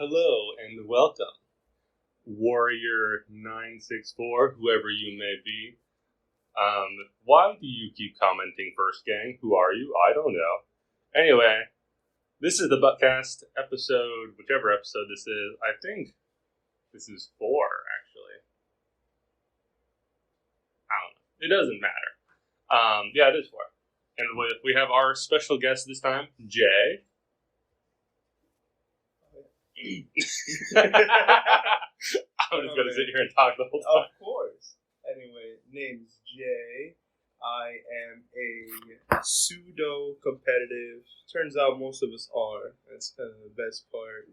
Hello and welcome, Warrior 964, whoever you may be. Why do you keep commenting first, gang? Who are you? I don't know. Anyway, this is the Buttcast episode, whichever episode this is. I think this is 4, actually. I don't know. It doesn't matter. Yeah, it is 4. And we have our special guest this time, Jay. I'm just going to sit here and talk the whole time. Of course. Anyway, name's Jay. I am a pseudo-competitive. Turns out most of us are. That's kind of the best part.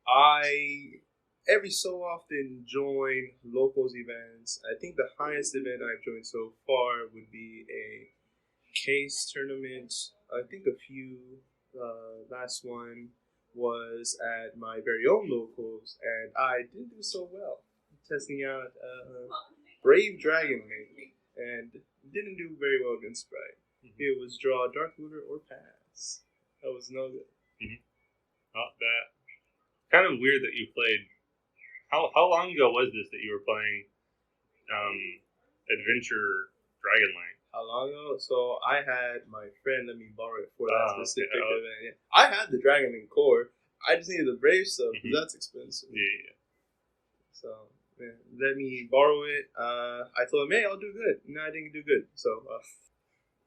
I every so often join locals events. I think the highest event I've joined so far would be a case tournament. I think a few. Last one was at my very own locals, and I didn't do so well. Testing out Brave Dragon Link, and didn't do very well against Sprite. Mm-hmm. It was draw Dark Looter or pass. That was no good. Mm-hmm. Not that. Kind of weird that you played. How long ago was this that you were playing Adventure Dragon Link? How long ago? So I had my friend let me borrow it for that specific event. Yeah. I had the Dragon Link core. I just needed the Brave stuff because that's expensive. Yeah. So let me borrow it. I told him, hey, I'll do good. No, I didn't do good. So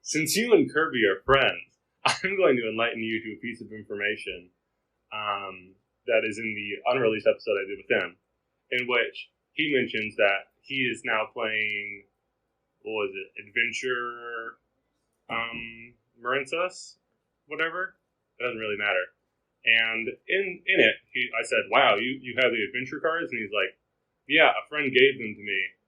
since you and Kirby are friends, I'm going to enlighten you to a piece of information that is in the unreleased episode I did with him, in which he mentions that he is now playing. What was it? Adventure, Marincus? Whatever? It doesn't really matter. And in it, I said, wow, you have the adventure cards? And he's like, yeah, a friend gave them to me.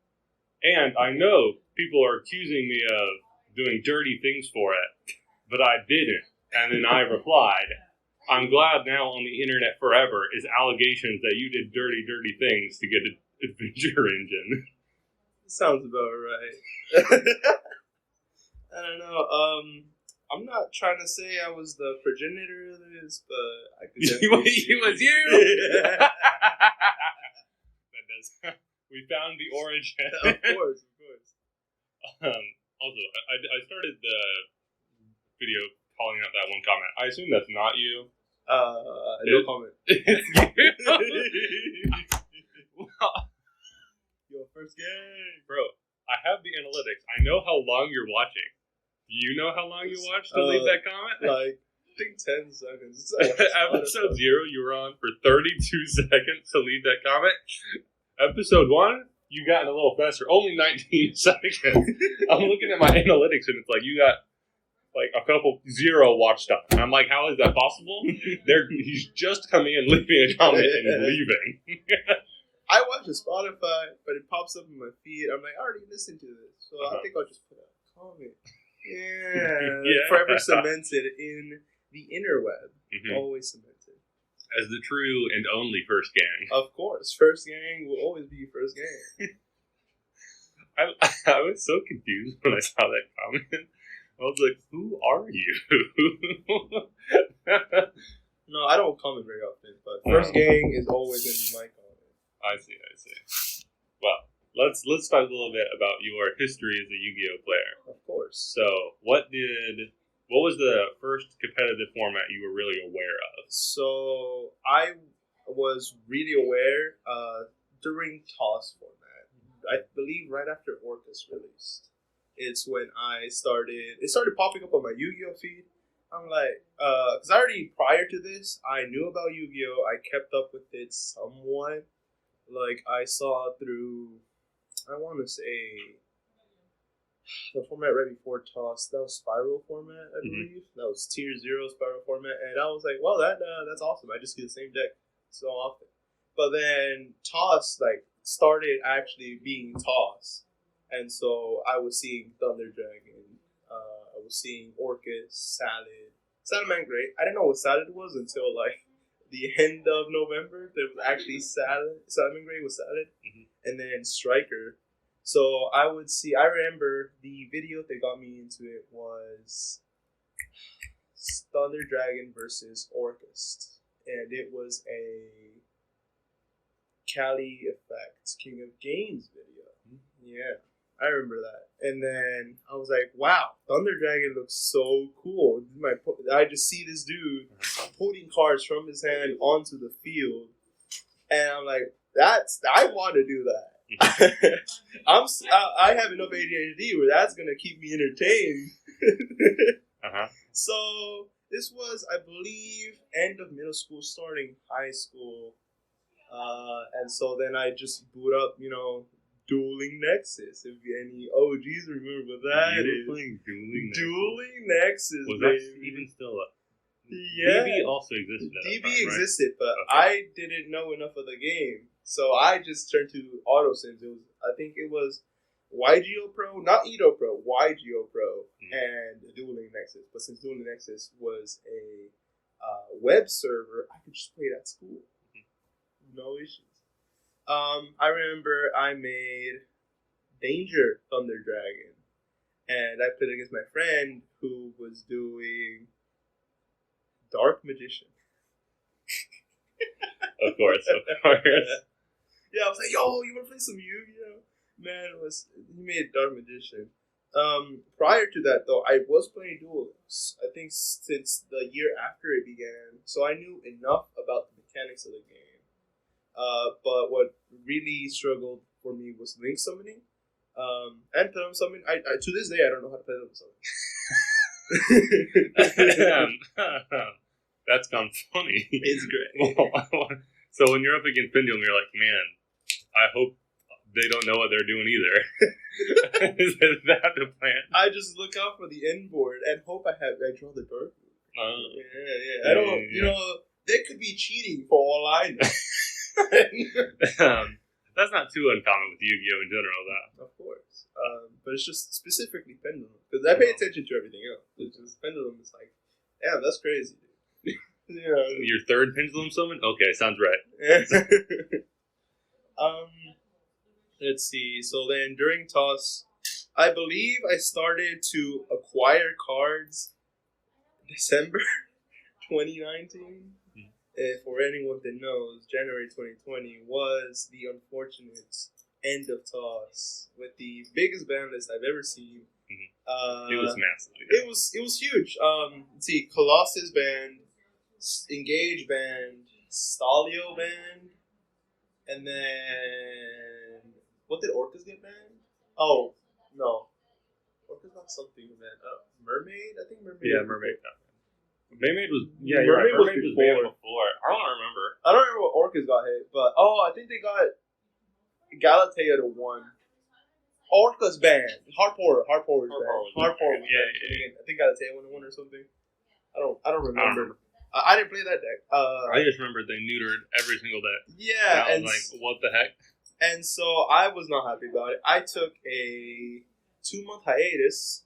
And I know people are accusing me of doing dirty things for it, but I didn't. And then I replied, I'm glad now on the internet forever is allegations that you did dirty, dirty things to get an adventure engine. Sounds about right. I don't know. I'm not trying to say I was the progenitor of this, but I could definitely It was you! That does. We found the origin. Of course. Also, I started the video calling out that one comment. I assume that's not you. No comment. It's you. Well, your first game. Bro, I have the analytics. I know how long you're watching. Do you know how long you watched to leave that comment? Like, I think 10 seconds. Episode 0, you were on for 32 seconds to leave that comment. Episode 1, you got in a little faster. Only 19 seconds. I'm looking at my analytics, and it's like, you got like a couple 0 watch time. And I'm like, how is that possible? He's just coming in, leaving a comment, and leaving. I watch a Spotify, but it pops up in my feed. I'm like, I already listened to this, so I think I'll just put a comment. Yeah. Forever cemented in the interweb. Mm-hmm. Always cemented. As the true and only first gang. Of course. First gang will always be first gang. I was so confused when I saw that comment. I was like, who are you? No, I don't comment very often, but first gang is always going to be my comment. I see. Well, let's talk a little bit about your history as a Yu-Gi-Oh player. Of course. So, what was the first competitive format you were really aware of? So, I was really aware during TOS format. I believe right after Orcus released. It's when it started popping up on my Yu-Gi-Oh feed. I'm like, because already prior to this, I knew about Yu-Gi-Oh! I kept up with it somewhat. Like, I saw through, I want to say, the format right before TOS, that was Spiral format, I believe. That was Tier 0 Spiral format, and I was like, well, that's awesome. I just get the same deck so often. But then TOS, started actually being TOS. And so I was seeing Thunder Dragon, I was seeing Orcus, Salamangreat Great. I didn't know what Salad was until, the end of November. There was actually Salamangreat was Salad, and then Striker. So I remember the video that got me into it was Thunder Dragon versus Orcus. and it was a Cali Effects King of Games video. Yeah, I remember that. And then I was like, wow, Thunder Dragon looks so cool. I just see this dude putting cards from his hand onto the field, and I'm like, I want to do that. I have enough ADHD where that's gonna keep me entertained. So this was, I believe, end of middle school, starting high school, and so then I just boot up, Dueling Nexus. If any OGs remember what that is. Playing Dueling Nexus. Was that even still up? Yeah. DB also existed. DB existed, but okay. I didn't know enough of the game, so I just turned to AutoSims. I think it was YGO Pro, not Edo Pro, YGO Pro, and Dueling Nexus. But since Dueling Nexus was a web server, I could just play it at school. No issues. I remember I made Danger Thunder Dragon, and I played against my friend who was doing Dark Magician. Of course. Yeah, I was like, yo, you want to play some Yu-Gi-Oh? Man, he made Dark Magician. Prior to that, though, I was playing Duel, I think since the year after it began, so I knew enough about the mechanics of the game. But what really struggled for me was Link summoning. And Pilum summoning. I to this day, I don't know how to play Pilum summoning. That's gone funny. It's great. So when you're up against Pendulum, you're like, man, I hope they don't know what they're doing either. Is that the plan? I just look out for the end board and hope I draw the dark. Yeah. I don't, they could be cheating for all I know. That's not too uncommon with Yu-Gi-Oh! In general, though. Of course. But it's just specifically Pendulum. Because I pay attention to everything else. It's just Pendulum is like, damn, that's crazy, dude. Your third Pendulum summon? Okay, sounds right. Let's see. So then during TOS, I believe I started to acquire cards December 2019. For anyone that knows, January 2020 was the unfortunate end of TOS with the biggest ban list I've ever seen. It was massive. Yeah. It was huge. Let's see, Colossus banned, Engage banned, Stalio banned, and then what did Orcas get banned? Oh no, Orcas got something banned. Mermaid, I think Mermaid. Yeah, Mermaid got banned. Mermaid was Mermaid was banned before. I don't remember. I don't remember what Orcas got hit, but I think they got Galatea to 1. Orcas banned. Harp Horror is banned. Yeah. I think Galatea won to 1 or something. I don't remember. I didn't play that deck. I just remember they neutered every single deck. Yeah, and I was like, what the heck? And so I was not happy about it. I took a 2-month hiatus.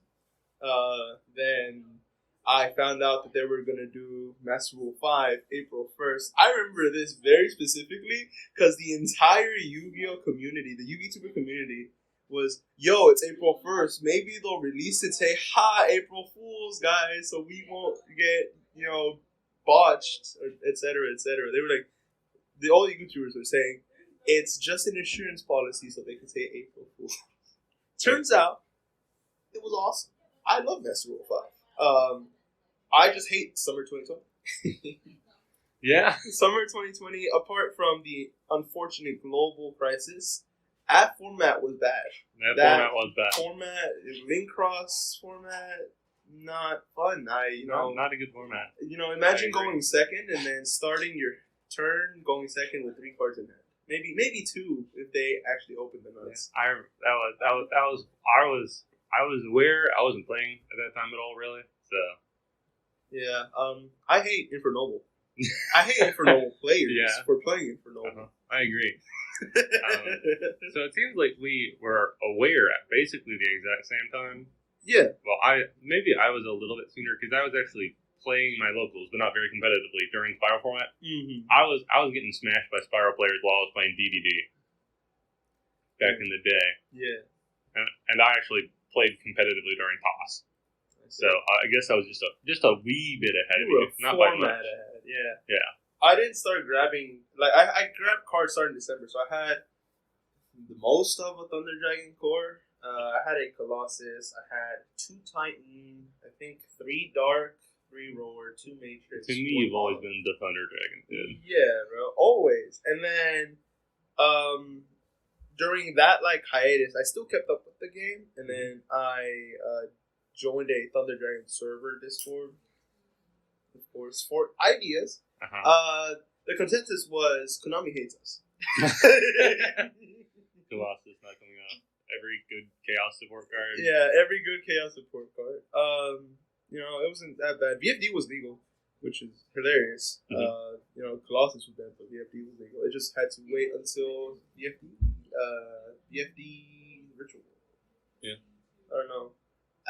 Then I found out that they were going to do Master Rule 5 April 1st. I remember this very specifically because the entire Yu-Gi-Oh! Community, the Yu-Gi-Tuber community, was, yo, it's April 1st. Maybe they'll release it, say, ha, April Fools, guys, so we won't get, botched, or et cetera, et cetera. They were like, all the Yu-Gi-Tubers were saying, it's just an insurance policy so they can say April Fools. Turns out, it was awesome. I love Master Rule 5. I just hate Summer 2020. Yeah. Summer 2020, apart from the unfortunate global crisis, that format was bad. That format was bad. Link Cross format, not fun. Not a good format. Imagine going second and then starting your turn going second with 3 cards in hand. Maybe 2 if they actually opened the nuts. Yeah, I was aware. I wasn't playing at that time at all, really. So. Yeah. I hate Infernoble. I hate Infernoble players for playing Infernoble. I agree. So it seems like we were aware at basically the exact same time. Yeah. Well, I was a little bit sooner because I was actually playing my locals, but not very competitively during Spiral format. Mm-hmm. I was getting smashed by Spiral players while I was playing DDD back in the day. Yeah. And I actually played competitively during TOS. So I guess I was just a wee bit ahead of you, not by much. Ahead. Yeah. Yeah. I didn't start grabbing I grabbed cards starting December, so I had the most of a Thunder Dragon core. I had a Colossus. I had 2 Titan. I think 3 Dark, 3 Roar, 2 Matrix. To me, you've always been the Thunder Dragon kid. Yeah, bro, always. And then, during that hiatus, I still kept up with the game, and then I joined a Thunder Dragon server Discord, of course, for ideas. The consensus was Konami hates us. Colossus not coming out. Every good Chaos support card. Yeah, every good Chaos support card. It wasn't that bad. VFD was legal, which is hilarious. Colossus was bad, but VFD was legal. It just had to wait until VFD Ritual. Yeah. I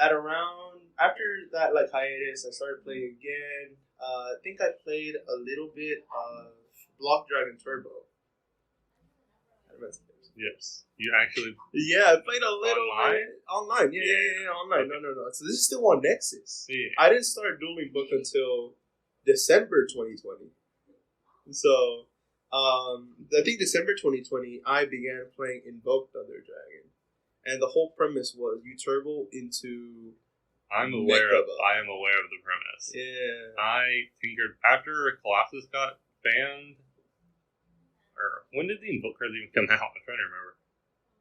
don't know. After that hiatus, I started playing again. I think I played a little bit of Block Dragon Turbo. Yes. You actually... Yeah, I played a little online? Online. Yeah, online. Okay. No. So this is still on Nexus. Yeah. I didn't start Dueling Book until December 2020. So, I think December 2020, I began playing Invoke Thunder Dragon. And the whole premise was you turbo into... I am aware of the premise. Yeah. I tinkered... After Colossus got banned... Or when did the Invoke cards even come out? I'm trying to remember.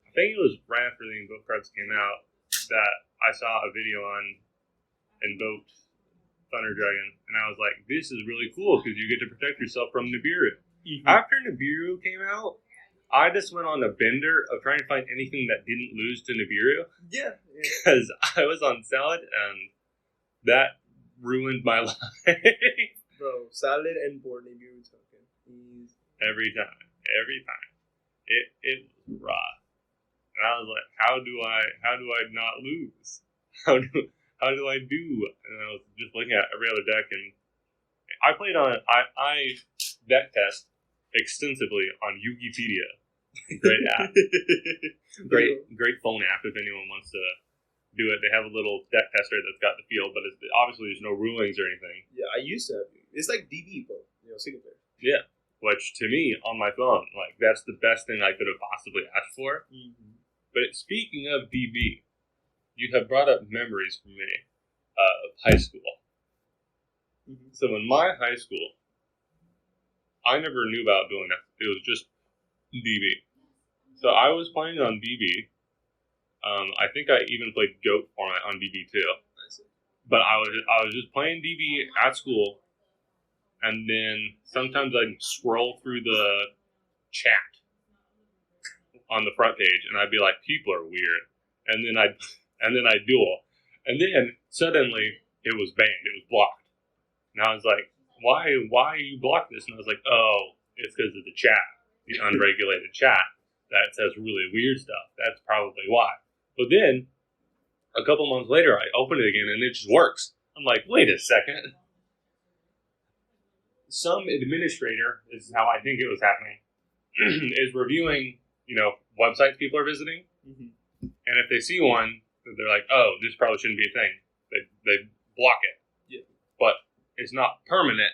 I think it was right after the Invoke cards came out that I saw a video on Invoked Thunder Dragon, and I was like, this is really cool because you get to protect yourself from Nibiru. Mm-hmm. After Nibiru came out, I just went on a bender of trying to find anything that didn't lose to Nibiru. Yeah. Because I was on Salad, and that ruined my life. Bro, Salad and board Nibiru token. Every time. It was rough. And I was like, how do I not lose? How do I do? And I was just looking at every other deck, and I played on I deck test extensively on Yugipedia. Great app. Great phone app if anyone wants to do it. They have a little deck tester that's got the field, but obviously there's no rulings or anything. Yeah, I used to have it. It's like DB, but single player. Yeah. Which, to me, on my phone, that's the best thing I could have possibly asked for. Mm-hmm. But speaking of DB, you have brought up memories for me of high school. Mm-hmm. So in my high school, I never knew about doing that. It was just DB. So I was playing on DB. I think I even played GOAT format on DB too. But I was just playing DB at school. And then sometimes I'd scroll through the chat on the front page, and I'd be like, "People are weird." And then I'd duel, and then suddenly it was banned. It was blocked. And I was like, "Why you block this?" And I was like, "Oh, it's because of the chat, the unregulated chat that says really weird stuff. That's probably why." But then a couple months later, I open it again, and it just works. I'm like, "Wait a second." Some administrator, this is how I think it was happening, is reviewing, websites people are visiting. Mm-hmm. And if they see one, they're like, oh, this probably shouldn't be a thing. They block it. Yeah. But it's not permanent.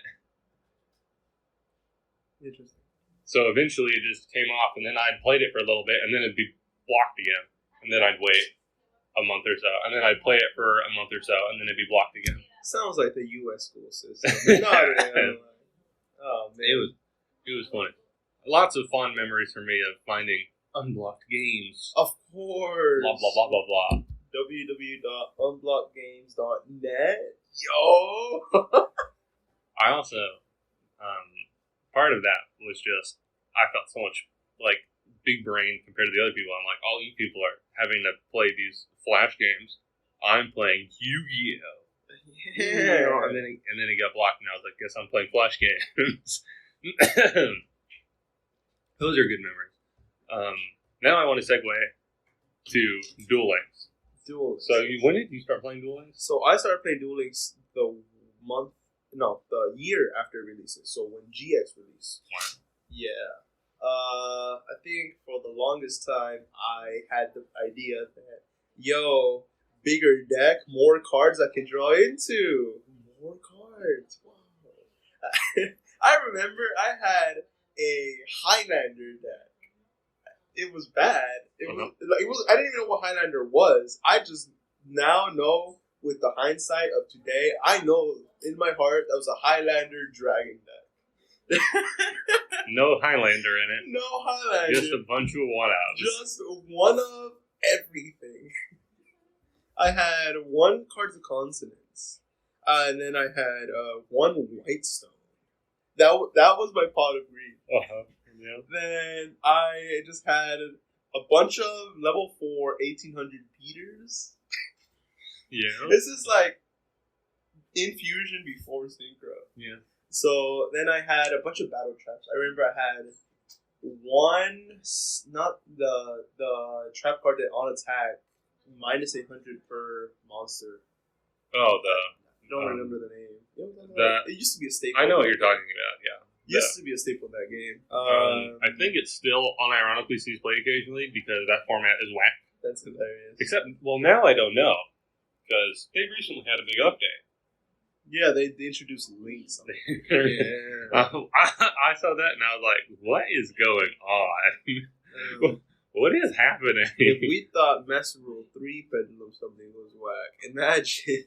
Interesting. So eventually it just came off, and then I'd played it for a little bit, and then it'd be blocked again. And then I'd wait a month or so, and then I'd play it for a month or so, and then it'd be blocked again. Sounds like the U.S. school system. Oh man, it was funny. Lots of fond memories for me of finding unblocked games. Of course. Blah blah blah blah blah. www.unblockedgames.net. Yo. I also, part of that was just I felt so much like big brain compared to the other people. I'm like, all you people are having to play these Flash games. I'm playing Yu-Gi-Oh. Yeah. And then it got blocked, and I was like, guess I'm playing Flash games. Those are good memories. Now I want to segue to Duel Links. Duel. So when did you start playing Duel Links? So I started playing Duel Links the year after it releases. So when GX released. Wow. Yeah. I think for the longest time I had the idea that, bigger deck, more cards I can draw into. More cards. Wow. I remember I had a Highlander deck. It was bad. I didn't even know what Highlander was. I just now know with the hindsight of today, I know in my heart that was a Highlander dragon deck. No Highlander in it. No Highlander. Just a bunch of one-outs. Just one of everything. I had one Cards of Consonance. And then I had one Whitestone. That was my pot of greed. Uh-huh. Yeah. Then I just had a bunch of level 4 1800 beaters. Yeah. This is like infusion before synchro. Yeah. So then I had a bunch of battle traps. I remember I had one, not the trap card that on attack minus 800 per monster. Oh, I don't remember the name. It used to be a staple. I know what you're talking about. Yeah. Used to be a staple in that game. I think it still unironically sees play occasionally because that format is whack. That's hilarious. Except, well, now I don't know because they recently had a big update. Yeah, they introduced links. Yeah. I saw that and I was like, "What is going on? What is happening?" If we thought Master Rule 3 Pendulum Summoning was whack, imagine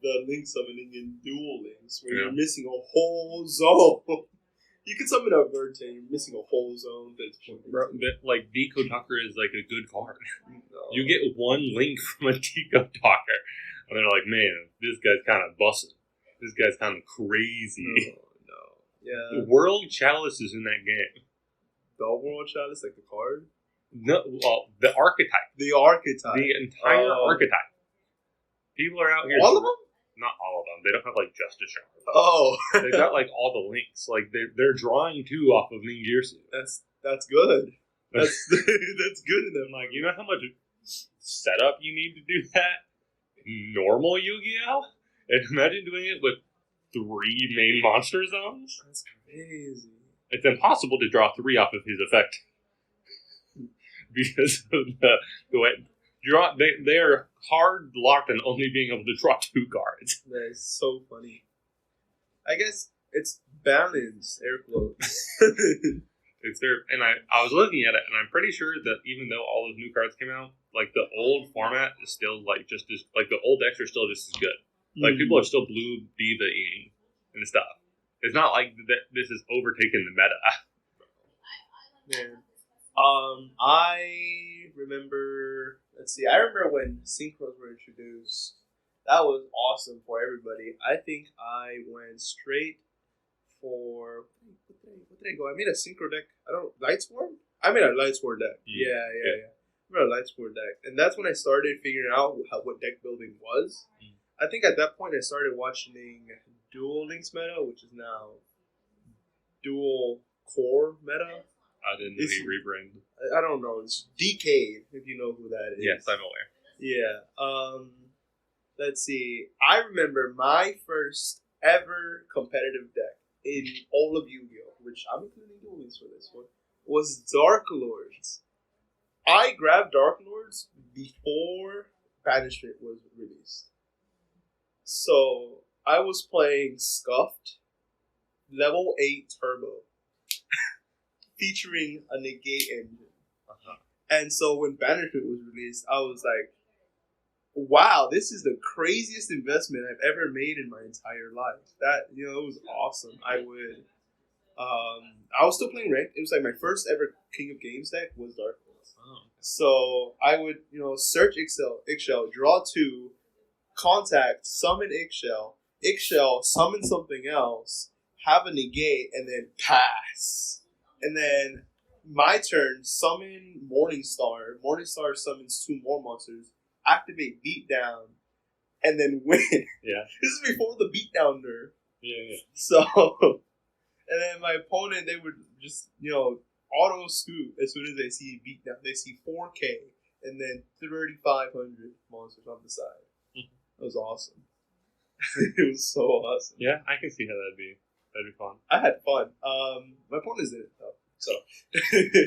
the link summoning in Duel Links where you're missing a whole zone. You can summon a Verte, you're missing a whole zone. Like Deco Talker is like a good card. No. You get one link from a Deco Talker, and they're like, "Man, this guy's kind of busted. This guy's kind of crazy." No. Yeah. The World Chalice is in that game. The World Chalice, like the card? No, well, the archetype. The archetype. The entire archetype. People are out here. All of them? Not all of them. They don't have like Justice Shard. Oh. They got like all the links. Like they're drawing two off of Ningirsu. That's good. That's that's good in them. Like, you know how much setup you need to do that? Normal Yu-Gi-Oh? And imagine doing it with 3 main monster zones. That's crazy. It's impossible to draw 3 off of his effect because of the way they are hard locked and only being able to draw 2 cards. That is so funny. I guess it's balanced, air quotes. It's there, and I was looking at it, and I'm pretty sure that even though all those new cards came out, like the old format is still like just as like the old decks are still just as good. Like people are still blue diva-ing and stuff. It's not like this has overtaken the meta. Man. I remember. Let's see. I remember when synchros were introduced. That was awesome for everybody. I think I went straight for what did I go? I made a synchro deck. Lightsworn? I made a Lightsworn deck. Yeah. I made a Lightsworn deck, and that's when I started figuring out what deck building was. I think at that point I started watching Duel Links meta, which is now Dual Core meta. I didn't really rebrand. I don't know. It's DK, if you know who that is. Yes, I'm aware. Yeah. Let's see. I remember my first ever competitive deck in all of Yu-Gi-Oh!, which I'm including Duel Links for this one, was Dark Lords. I grabbed Dark Lords before Banishment was released. So I was playing Scuffed, level 8 Turbo, featuring a negate engine. And so when Banishment was released, I was like, wow, this is the craziest investment I've ever made in my entire life. That, it was awesome. I was still playing ranked. It was like my first ever King of Games deck was Dark Lords. Oh. So I would, search Ixchel, draw 2, contact, summon Ixchel, summon something else, have a negate, and then pass. And then my turn, summon Morningstar. Morningstar summons 2 more monsters, activate Beatdown, and then win. Yeah. This is before the Beatdown nerf. Yeah. So, and then my opponent, they would just, auto scoop as soon as they see Beatdown. They see 4K and then 3,500 monsters on the side. That was awesome. It was so awesome. Yeah, I can see how that'd be fun. I had fun. My opponent's in it though. So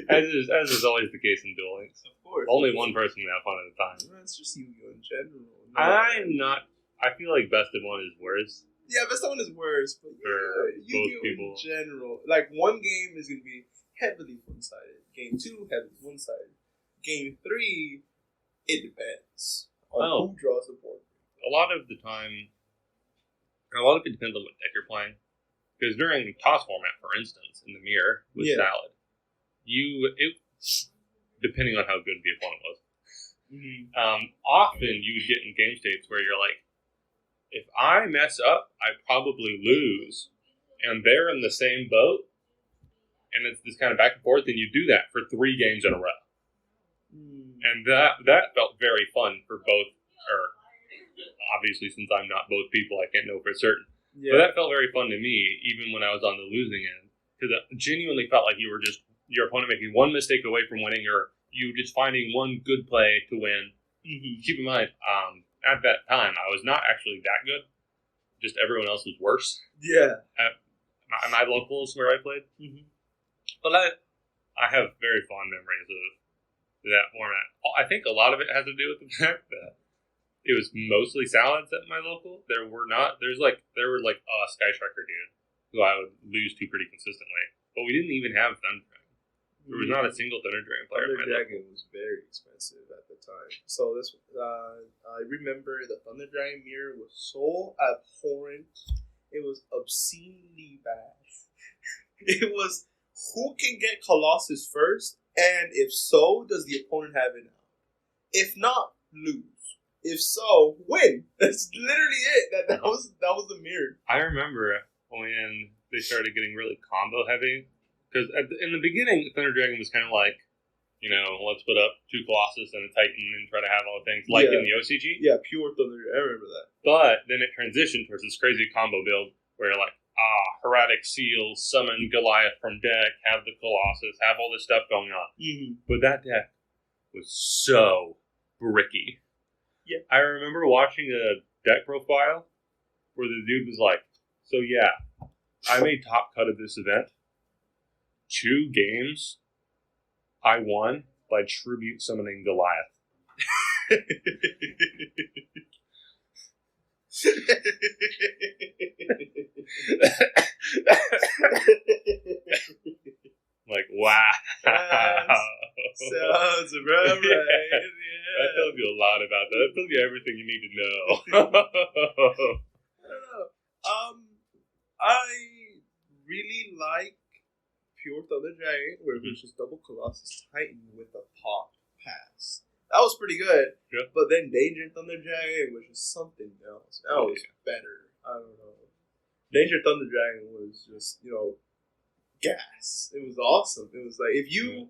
as is always the case in Duel Links. Of course. Only one person can have fun at a time. That's just Yu-Gi-Oh! In general. I'm not. I feel like best of one is worse Yeah, best of one is worse, but For yeah, both Yu-Gi-Oh people. in general, like one game is gonna be heavily one-sided. Game 2 heavily one-sided. Game 3, it depends on Oh. who draws the board. A lot of the time, a lot of it depends on what deck you're playing. Because during toss format, for instance, in the mirror with Yeah. Salad, depending on how good the opponent was, often you would get in game states where you're like, if I mess up, I probably lose, and they're in the same boat, and it's this kind of back and forth, and you do that for 3 games in a row. And that felt very fun for both, or obviously since I'm not both people, I can't know for certain. Yeah. But that felt very fun to me, even when I was on the losing end, because it genuinely felt like you were just your opponent making one mistake away from winning, or you just finding one good play to win. Keep in mind, at that time, I was not actually that good. Just everyone else was worse. Yeah. At my locals where I played. But I have very fond memories of that format. I think a lot of it has to do with the fact that it was mostly salads at my local. There were like a Sky Striker dude who I would lose to pretty consistently. But we didn't even have Thunder Dragon. There was not a single Thunder Dragon player. Thunder Dragon was very expensive at the time. So this, I remember the Thunder Dragon mirror was so abhorrent. It was obscenely bad. It was who can get Colossus first, and if so, does the opponent have it now? If not, lose. If so, win. That's literally it. That was the mirror. I remember when they started getting really combo heavy. Because in the beginning, Thunder Dragon was kind of like, let's put up 2 Colossus and a Titan and try to have all the things like in the OCG. Yeah, pure Thunder Dragon. I remember that. But then it transitioned towards this crazy combo build where you're like, Heretic Seal, summon Goliath from deck, have the Colossus, have all this stuff going on. But that deck was so bricky. Yeah. I remember watching a deck profile where the dude was like, so yeah, I made top cut of this event. 2 games, I won by tribute summoning Goliath. Like, wow. Sounds about right. Yeah. That tells you a lot about that. That tells you everything you need to know. I don't know. I really like Pure Thunder Dragon, where it was just double Colossus Titan with a pop pass. That was pretty good. Yeah. But then Danger Thunder Dragon was just something else. That was better. I don't know. Danger Thunder Dragon was just, gas. It was awesome. It was like, if you,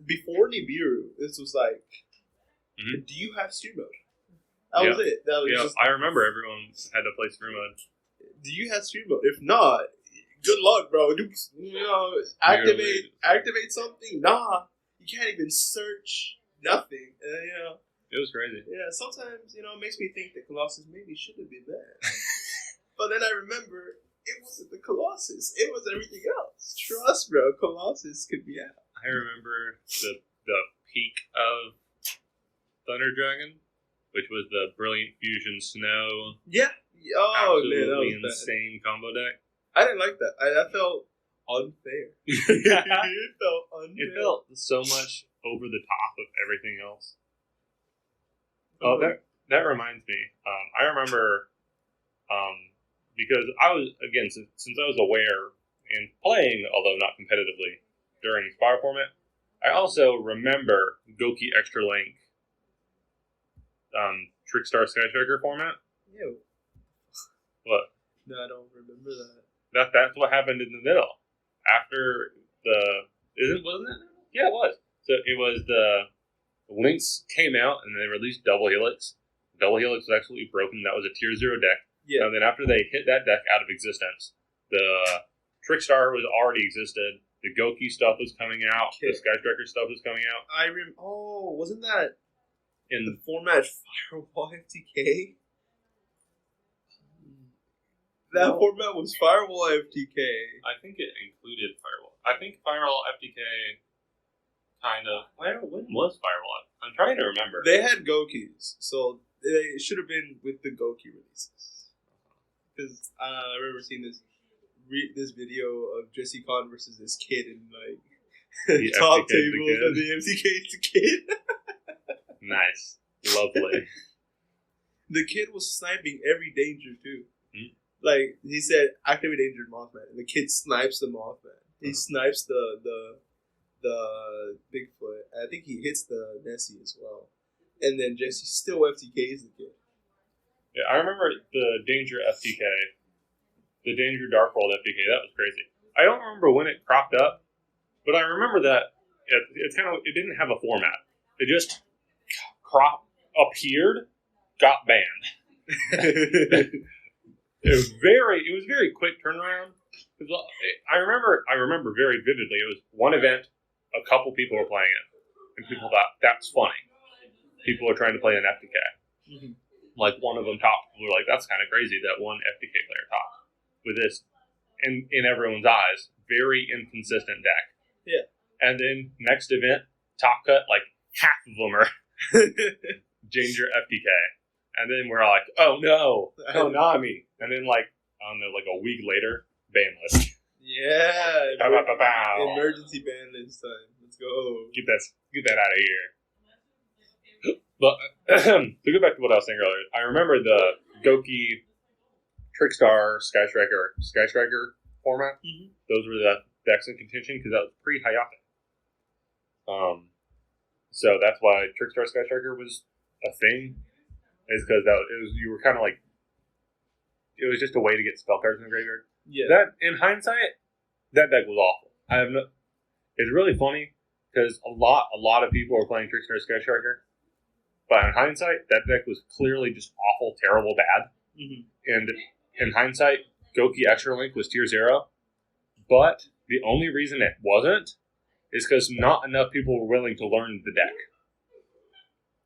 before Nibiru, this was like, do you have stream mode? That was it. That was just, I remember everyone had to play stream mode. Do you have stream mode? If not, good luck, bro. Activate something. Nah, you can't even search. Nothing. It was crazy. Yeah, sometimes, it makes me think that Colossus maybe should have been there. But then I remember, it wasn't the Colossus. It was everything else. Trust, bro. Colossus could be out. I remember the peak of Thunder Dragon, which was the Brilliant Fusion Snow. Yeah. Oh, absolutely man, that was insane combo deck. I didn't like that. That felt unfair. It felt unfair. It felt so much over the top of everything else. Oh, that reminds me. I remember, because I was, again, since I was aware and playing, although not competitively, during Spire format, I also remember Goki Extra Link Trickstar Sky Striker format. Ew. What? No, I don't remember that. That's what happened in the middle. After wasn't it? Yeah, it was. So it was the Lynx came out and they released Double Helix. Double Helix was absolutely broken. That was a tier 0 deck. Yeah. And then after they hit that deck out of existence, the Trickstar was already existed. The Goki stuff was coming out. Okay. The Sky Striker stuff was coming out. Wasn't that In the format Firewall FTK? That format was Firewall FTK. I think it included Firewall. I think Firewall FTK kind of. When was Firewall? I'm trying to remember. They had Gokis, so they should have been with the Goki releases. because I remember seeing this video of Jesse Con versus this kid in like The top FTK 's the tables, kid. and the MTK's the kid. Nice. Lovely. The kid was sniping every danger too. Hmm. Like he said, activate danger Mothman, and the kid snipes the Mothman. He snipes the Bigfoot. I think he hits the Nessie as well. And then Jesse still FTKs the kid. Yeah, I remember the Danger FTK, the Danger Dark World FTK. That was crazy. I don't remember when it cropped up, but I remember that it didn't have a format. It just appeared, got banned. It was very quick turnaround. I remember very vividly. It was one event, a couple people were playing it, and people thought that's funny. People are trying to play an FTK. Mm-hmm. Like one of them talked. We were like, that's kind of crazy that one FTK player talked with this, in everyone's eyes, very inconsistent deck. Yeah. And then next event, top cut, like half of them are Danger FTK. And then we're all like, oh no, Konami. And then like, I don't know, like a week later, ban list. Yeah. Bow, bow, bow, bow. Emergency ban list time. Let's go. Get that out of here. But to go back to what I was saying earlier, I remember the Goki, Trickstar, Sky Striker format. Mm-hmm. Those were the decks in contention because that was pre-Hayate. So that's why Trickstar Sky Striker was a thing. Is because you were kind of like, it was just a way to get spell cards in the graveyard. Yeah. That in hindsight, that deck was awful. It's really funny because a lot of people are playing Trickstar Sky Striker, but in hindsight, that deck was clearly just awful, terrible, bad. Mm-hmm. And in hindsight, Goki Extra Link was tier 0, but the only reason it wasn't is because not enough people were willing to learn the deck.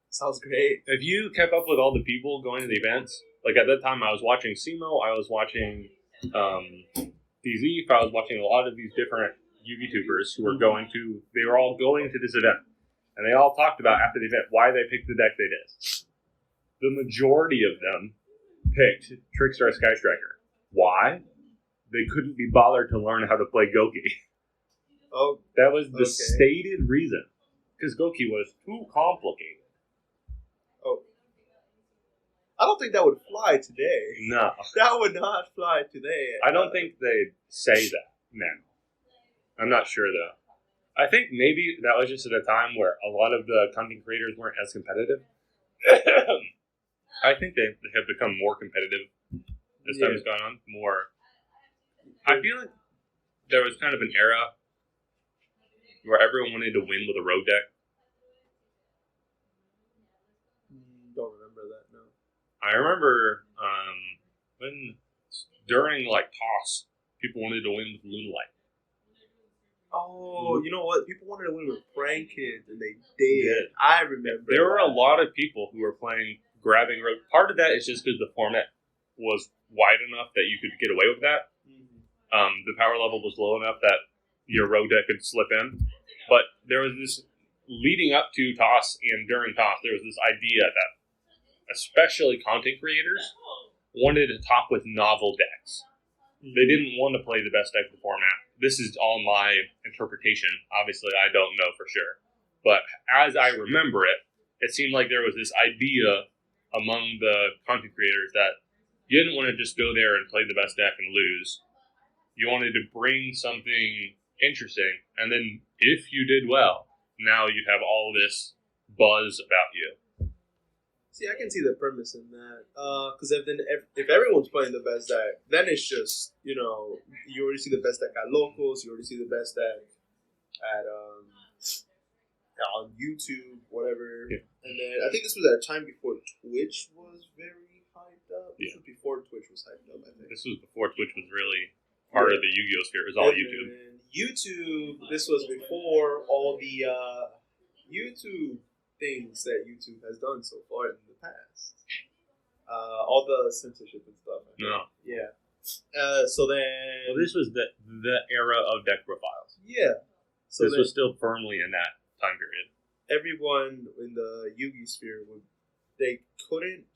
Sounds great. If you kept up with all the people going to the events, like at that time I was watching SEMO, I was watching DZ, I was watching a lot of these different YouTubers who were they were all going to this event. And they all talked about after the event why they picked the deck they did. The majority of them picked Trickstar Sky Striker. Why? They couldn't be bothered to learn how to play Goki. Oh, that was the stated reason. Because Goki was too complicated. Oh. I don't think that would fly today. No. That would not fly today. I don't think they'd say that now. I'm not sure, though. I think maybe that was just at a time where a lot of the content creators weren't as competitive. I think they have become more competitive as time has gone on. More. I feel like there was kind of an era where everyone wanted to win with a road deck. Don't remember that, no. I remember when during like toss, people wanted to win with Lunalight. Oh, you know what? People wanted to win with Prank Kids, and they did. Yeah. I remember. There were a lot of people who were playing grabbing road. Part of that is just because the format was wide enough that you could get away with that. Mm-hmm. The power level was low enough that your road deck could slip in. But there was this leading up to toss and during toss, there was this idea that especially content creators wanted to top with novel decks. They didn't want to play the best deck of the format. This is all my interpretation. Obviously, I don't know for sure. But as I remember it, it seemed like there was this idea among the content creators that you didn't want to just go there and play the best deck and lose. You wanted to bring something interesting, and then if you did well, now you'd have all this buzz about you. See, I can see the premise in that. Because if everyone's playing the best deck, then it's just, you already see the best deck at locals, you already see the best deck at on YouTube, whatever. Yeah. And then I think this was at a time before Twitch was very hyped up. This was before Twitch was hyped up, I think. This was before Twitch was really part of the Yu-Gi-Oh! Sphere. It was all YouTube. YouTube, this was before all the YouTube things that YouTube has done so far in the past. All the censorship and stuff. No. Yeah. So then... Well, this was the era of deck profiles. Yeah. So this was still firmly in that time period. Everyone in the Yu-Gi sphere, they couldn't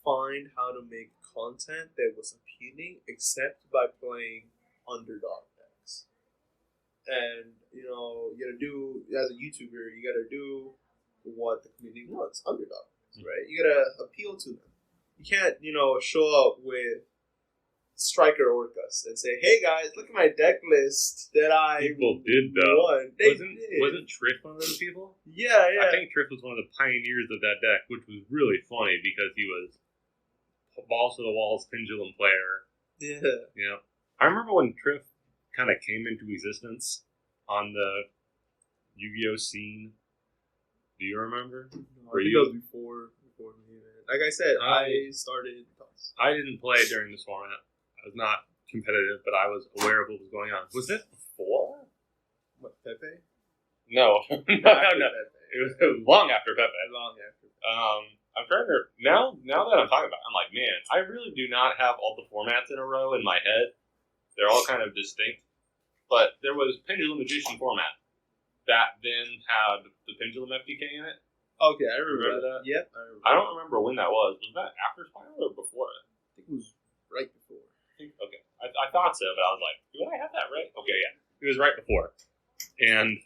find how to make content that was appealing except by playing underdog decks. And you know, you gotta do as a YouTuber, you gotta do what the community wants, underdog decks, right? You gotta appeal to them. You can't, you know, show up with Striker Orcas and say, "Hey guys, look at my deck list that I People did though. won." They wasn't did. wasn't Triff one of those people? Yeah, yeah. I think Triff was one of the pioneers of that deck, which was really funny because he was balls to the walls pendulum player. Yeah. You know, I remember when Triff kind of came into existence on the Yu-Gi-Oh scene. Do you remember? No, I think that was before me, man. Like I said, I started. I didn't play during this format. I was not competitive, but I was aware of what was going on. Was this before? What, Pepe? No, no. Pepe. It was long after Pepe. Long after. I'm trying to now that I'm talking about it, I'm like, man, I really do not have all the formats in a row in my head. They're all kind of distinct. But there was Pendulum Magician format that then had the Pendulum FDK in it. Okay, I remember that. Yep, I remember. I don't remember when that was. Was that after Spiral or before it? I think it was right before. Okay. I thought so, but I was like, do I have that right? Okay, yeah. It was right before. And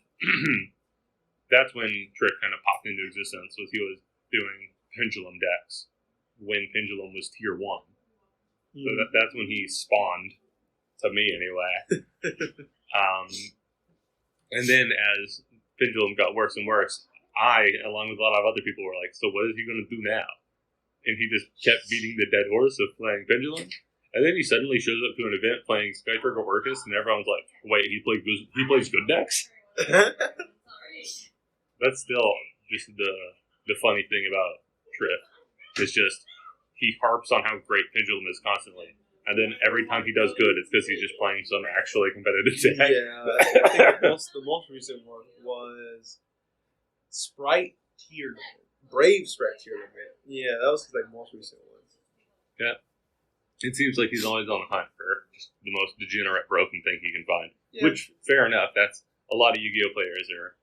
that's when Trick kind of popped into existence, was he was doing Pendulum decks when Pendulum was tier 1. So that's when he spawned, to me anyway. And then as Pendulum got worse and worse, I, along with a lot of other people, were like, so what is he going to do now? And he just kept beating the dead horse of playing Pendulum. And then he suddenly shows up to an event playing Skyper or Orcus, and everyone's like, wait, he plays good decks? That's still just the funny thing about Triff. It's just, he harps on how great Pendulum is constantly. And then every time he does good, it's because he's just playing some actually competitive deck. Yeah, I think the most recent one was Sprite tier limit. Brave Sprite tier limit. Yeah, that was like most recent one. Yeah. It seems like he's always on the hunt for just the most degenerate, broken thing he can find. Yeah. Which, fair enough, that's a lot of Yu-Gi-Oh! Players are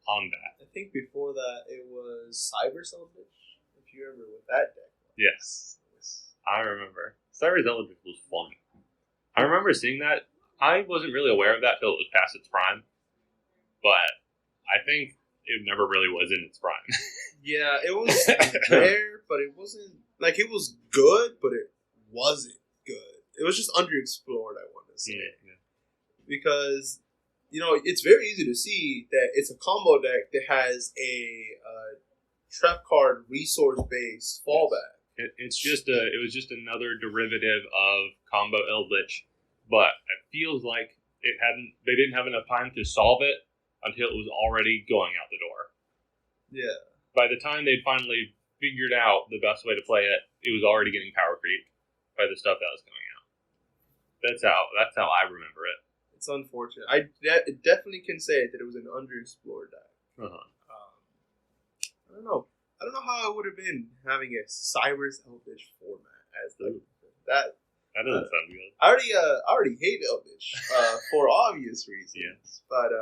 on that. I think before that it was Cyber Celebration, if you remember what that deck was. Yes. I remember. Cyber Eldritch was fun. I remember seeing that. I wasn't really aware of that till it was past its prime. But I think it never really was in its prime. Yeah, it was there, but it wasn't... Like, it was good, but it wasn't good. It was just underexplored, I want to say. Yeah. Because, you know, it's very easy to see that it's a combo deck that has a trap card resource-based fallback. It was just another derivative of Combo Eldritch, but it feels like they didn't have enough time to solve it until it was already going out the door. Yeah. By the time they'd finally figured out the best way to play it, it was already getting power creep by the stuff that was coming out. That's how I remember it. It's unfortunate. I definitely can say that it was an underexplored deck. Uh-huh. I don't know. I don't know how it would have been having a Cyrus Eldritch format as that. That doesn't sound good. I already hate Eldritch for obvious reasons. Yes. But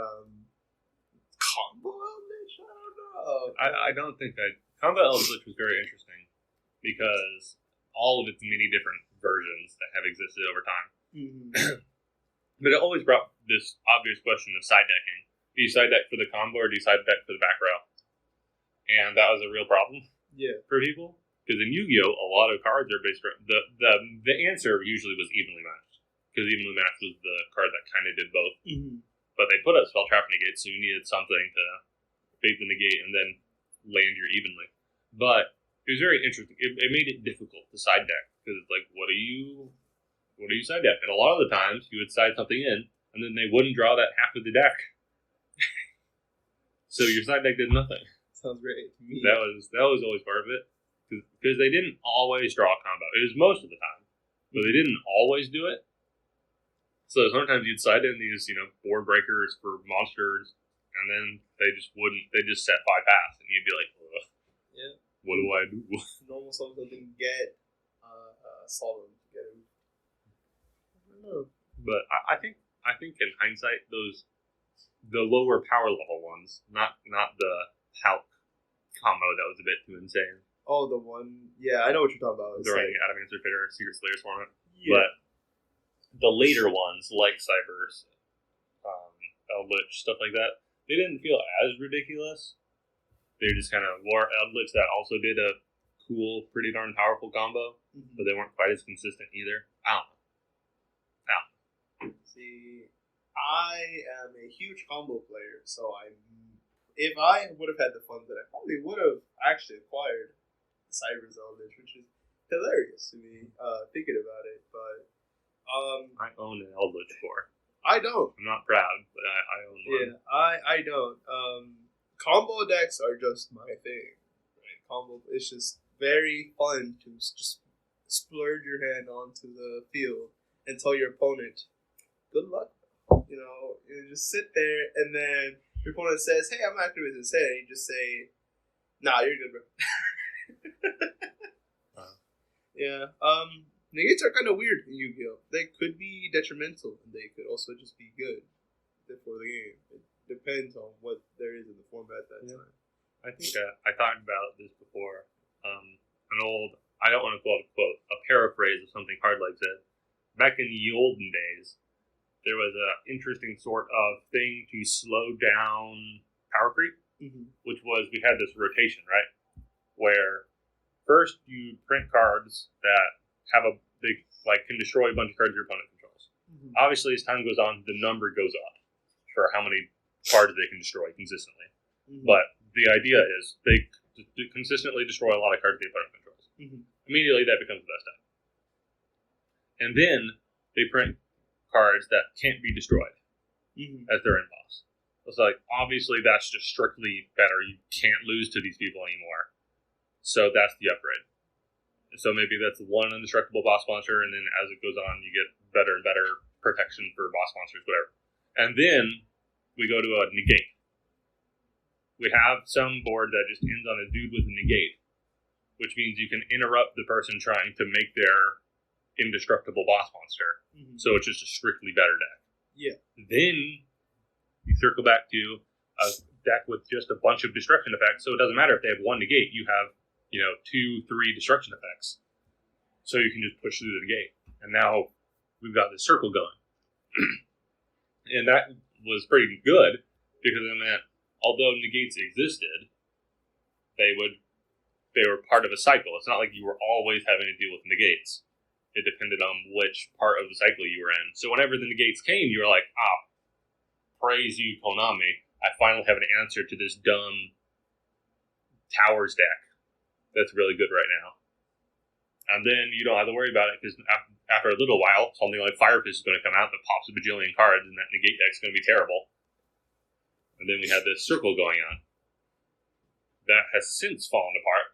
combo Eldritch, I don't know. I don't think that Combo Eldritch was very interesting because all of its many different versions that have existed over time. Mm-hmm. But it always brought this obvious question of side decking. Do you side deck for the combo or do you side deck for the back row? And that was a real problem for people. Because in Yu-Gi-Oh!, a lot of cards are based around... The answer usually was evenly matched. Because evenly matched was the card that kind of did both. Mm-hmm. But they put a spell trap negate, so you needed something to fade the negate and then land your evenly. But it was very interesting. It made it difficult to side deck. Because it's like, what do you side deck? And a lot of the times, you would side something in, and then they wouldn't draw that half of the deck. So your side deck did nothing. Sounds great to me. That was always part of it. Because they didn't always draw a combo. It was most of the time. But they didn't always do it. So sometimes you'd side in these, board breakers for monsters, and then they just wouldn't. They just set 5 pass, and you'd be like, ugh, yeah. What do I do? Normal something didn't get solid together. I don't know. But I think in hindsight, the lower power level ones, not the Hulk combo that was a bit too insane. Oh, the one. Yeah, I know what you're talking about. It's during like, Adamanced Fitter Secret Slayers format. yeah. But the later ones, like Cybers, Eldritch, stuff like that, they didn't feel as ridiculous. They just kind of wore Eldritch that also did a cool, pretty darn powerful combo, but they weren't quite as consistent either. I don't know. See, I am a huge combo player, so if I would have had the funds, that I probably would have actually acquired Cyber's Eldritch, which is hilarious to me, thinking about it. But I own an Eldritch core. I don't. I'm not proud, but I own one. Yeah, I don't. Combo decks are just my thing. Right? Combo, it's just very fun to just splurge your hand onto the field and tell your opponent, "Good luck." You know, you just sit there, and then your opponent says, "Hey, I'm activating this head," and you just say, "Nah, you're good, bro." Yeah. Negates are kind of weird in Yu-Gi-Oh. They could be detrimental, and they could also just be good for the game. It depends on what there is in the format at that time. I think I talked about this before. An old, I don't want to call it a quote, a paraphrase of something Hardlight said. Back in the olden days, there was an interesting sort of thing to slow down power creep, which was we had this rotation, right? Where first you print cards that have can destroy a bunch of cards your opponent controls. Obviously, as time goes on, the number goes up for how many cards they can destroy consistently. But the idea is they consistently destroy a lot of cards the opponent controls. Immediately, that becomes the best deck. And then they print cards that can't be destroyed as their end boss. It's like, obviously, that's just strictly better. You can't lose to these people anymore. So that's the upgrade. So maybe that's one indestructible boss monster, and then as it goes on, you get better and better protection for boss monsters, whatever. And then we go to a negate. We have some board that just ends on a dude with a negate, which means you can interrupt the person trying to make their indestructible boss monster. So it's just a strictly better deck. Yeah. Then you circle back to a deck with just a bunch of destruction effects, so it doesn't matter if they have one negate, you have 2, 3 destruction effects. So you can just push through the negate. And now we've got this circle going. And that was pretty good because it meant although negates existed, they were part of a cycle. It's not like you were always having to deal with negates. It depended on which part of the cycle you were in. So whenever the negates came, you were like, praise you, Konami. I finally have an answer to this dumb Towers deck that's really good right now. And then you don't have to worry about it because after a little while, something like Fire Fist is going to come out that pops a bajillion cards, and that negate deck's going to be terrible. And then we had this circle going on. That has since fallen apart,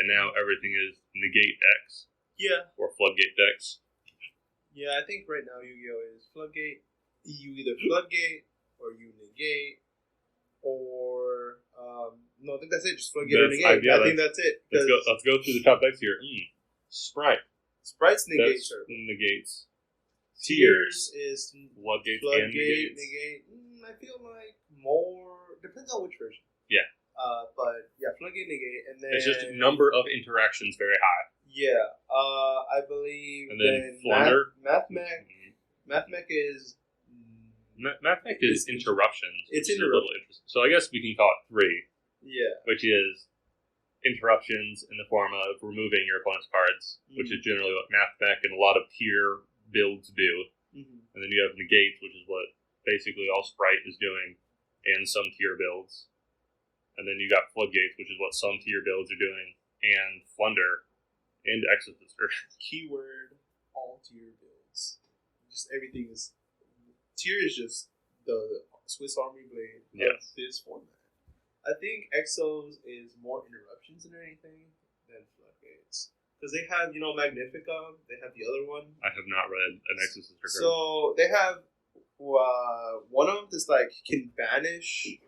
and now everything is negate decks. Yeah. Or floodgate decks. Yeah, I think right now Yu-Gi-Oh! Is floodgate. You either floodgate or you negate, or no, I think that's it. Just floodgate or negate. I think that's it. Let's go through the top decks here. Sprite. Sprite's negates. Negates. Tears is floodgate and negates. Negate. I feel like more depends on which version. Yeah. But yeah, floodgate negate, and then it's just number of interactions very high. Yeah. I believe. And then Flunder. Mathmech is. Mathmech is interruptions. It's interruptions. So I guess we can call it 3. Yeah. Which is interruptions in the form of removing your opponent's cards, which is generally what Mathmech and a lot of tier builds do. And then you have negates, which is what basically all Sprite is doing, and some tier builds. And then you got floodgates, which is what some tier builds are doing, and Flunder, and Exorcister. Keyword, all tier builds. Just everything is... Tier is just the Swiss Army blade of this format. I think Exos is more interruptions than anything than floodgates. Because they have, Magnifica, they have the other one. I have not read an Exorcister card. So they have one of them that's can banish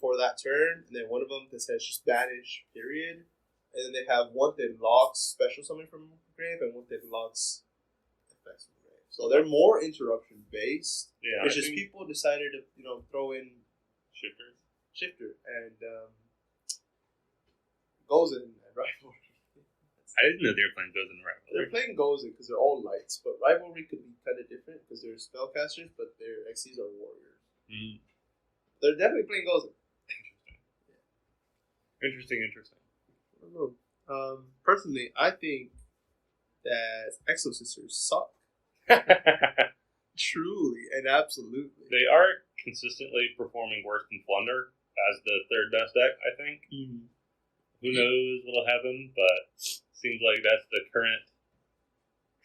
for that turn, and then one of them that says just banish, period. And then they have one that locks special summon from grave, and one that locks effects from grave. So they're more interruption based. Yeah, it's just people decided to throw in Shifter and goes in and rivalry. I didn't know they were playing Gozen and Rivalry. They're playing Gozen because they're all lights, but rivalry could be kind of different because they're spellcasters, but their XCs are warriors. Mm. They're definitely playing Gozen. Interesting. I don't know. Personally, I think that Exo Sisters suck. Truly and absolutely. They are consistently performing worse than Flunder as the third best deck, I think. Mm-hmm. Who knows what'll happen, but seems like that's the current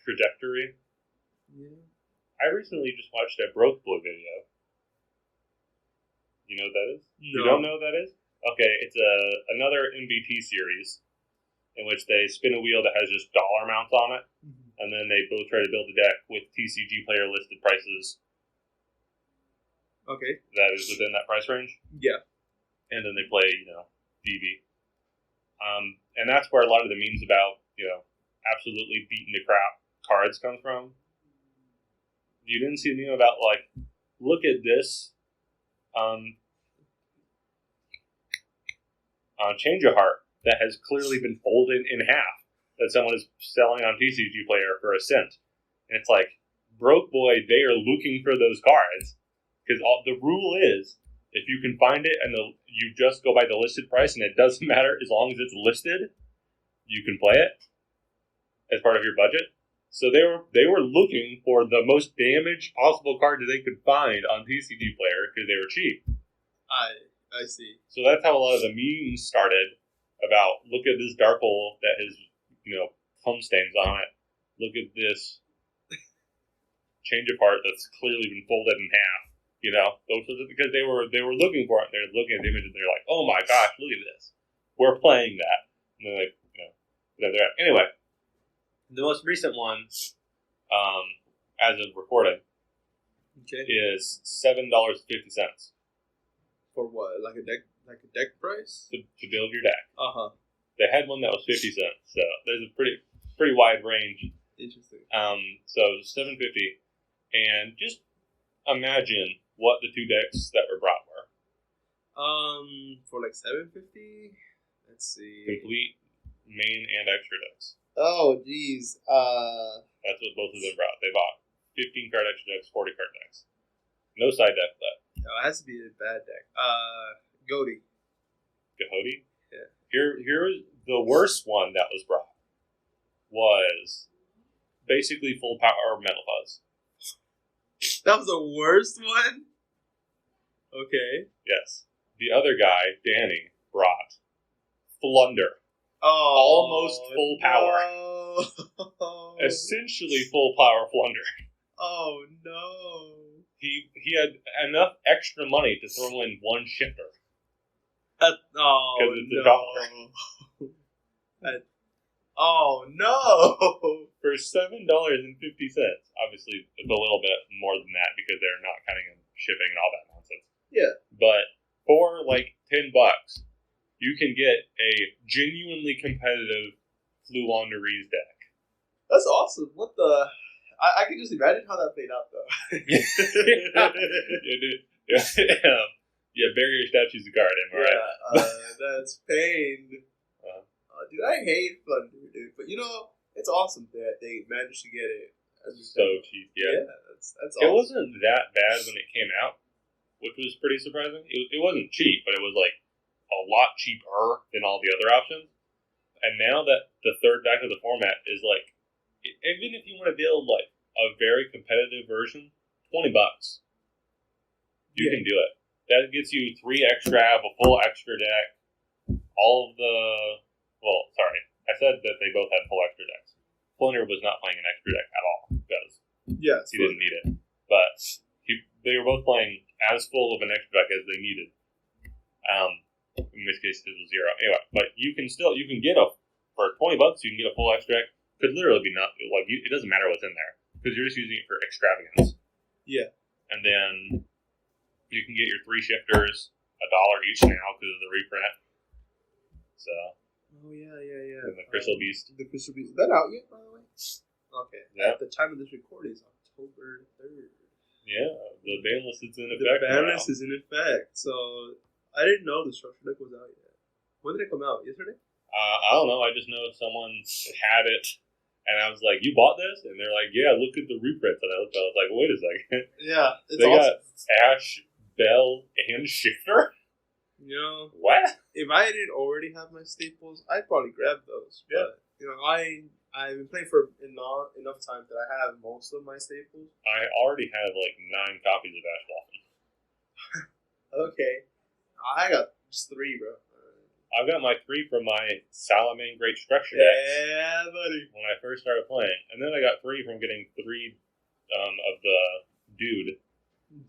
trajectory. Yeah. I recently just watched a Broke Boy video. You know what that is? No. You don't know what that is? Okay, it's another MVT series in which they spin a wheel that has just dollar amounts on it, and then they both try to build a deck with TCG player listed prices Okay. that is within that price range. Yeah. And then they play, DB. And that's where a lot of the memes about, absolutely beating the crap cards come from. You didn't see a meme about, like, look at this Change of Heart that has clearly been folded in half that someone is selling on TCG Player for a cent. And it's like, Broke Boy, they are looking for those cards. Because the rule is, if you can find it and you just go by the listed price and it doesn't matter as long as it's listed, you can play it as part of your budget. So they were looking for the most damaged possible card that they could find on TCG Player because they were cheap. I see. So that's how a lot of the memes started about, look at this dark hole that has, cum stains on it. Look at this Change of Heart that's clearly been folded in half. Those are because they were looking for it. They're looking at the image and they're like, oh my gosh, look at this. We're playing that. And they're like, Anyway, the most recent one, as of recording, is $7.50 for what? Like a deck price to build your deck. They had one that was 50 cents, so there's a pretty wide range. Interesting. So $7.50, and just imagine what the two decks that were brought were. For like $7.50. Let's see. Complete main and extra decks. Oh, geez. That's what both of them brought. They bought 15 card extra decks, 40 card decks. No side deck left. No, it has to be a bad deck. Goaty. Coyote? Yeah. Here's the worst one that was brought. Was basically full power Metal Fuzz. That was the worst one? Okay. Yes. The other guy, Danny, brought Flunder. Oh, almost full power. No. Essentially full power Flunder. Oh no. He had enough extra money to throw in one shifter. Because it's $1. Oh no. For $7.50. Obviously, it's a little bit more than that because they're not counting in shipping and all that nonsense. Yeah. But for like $10, you can get a genuinely competitive Fluwanderese deck. That's awesome. What the? I can just imagine how that played out, though. Yeah, bury your statues of garden, right? Yeah, that's pain. Dude, I hate Thunder, dude. But it's awesome that they managed to get it. So cheap, yeah. Yeah, that's awesome. It wasn't that bad when it came out, which was pretty surprising. It wasn't cheap, but it was like a lot cheaper than all the other options. And now that the third deck of the format is like, even if you want to build like a very competitive version, $20, you can do it. That gets you 3 extra, a full extra deck, all of the. Well, sorry, I said that they both had full extra decks. Flunder was not playing an extra deck at all because he didn't need it. But they were both playing as full of an extra deck as they needed. In this case, it was 0. Anyway, but you can get for $20, you can get a full extra deck. Could literally be nothing. Like it doesn't matter what's in there because you're just using it for extravagance. Yeah. And then you can get your 3 shifters, $1 each now because of the reprint. So. Oh, yeah. And the Crystal Beast. The Crystal Beast. Is that out yet, by the way? Okay. Yeah. At the time of this recording is October 3rd. Yeah, the ban list is in effect. The ban list is in effect. So, I didn't know the structure deck was out yet. When did it come out? Yesterday? I don't know. I just know someone had it, and I was like, "You bought this?" And they're like, "Yeah, look at the reprints." And I looked, I was like, "Wait a second. Yeah, it's They awesome. got Ash, Bell, and Shifter? You know, What?" if I didn't already have my staples, I'd probably grab those. Yeah. But you know, I've been playing for enough time that I have most of my staples. I already have like 9 copies of Ash Blossom. Okay, I got just 3, bro. I've got my 3 from my Salamane Great Structure decks Yeah, buddy. when I first started playing, and then I got 3 from getting 3 of the Dude,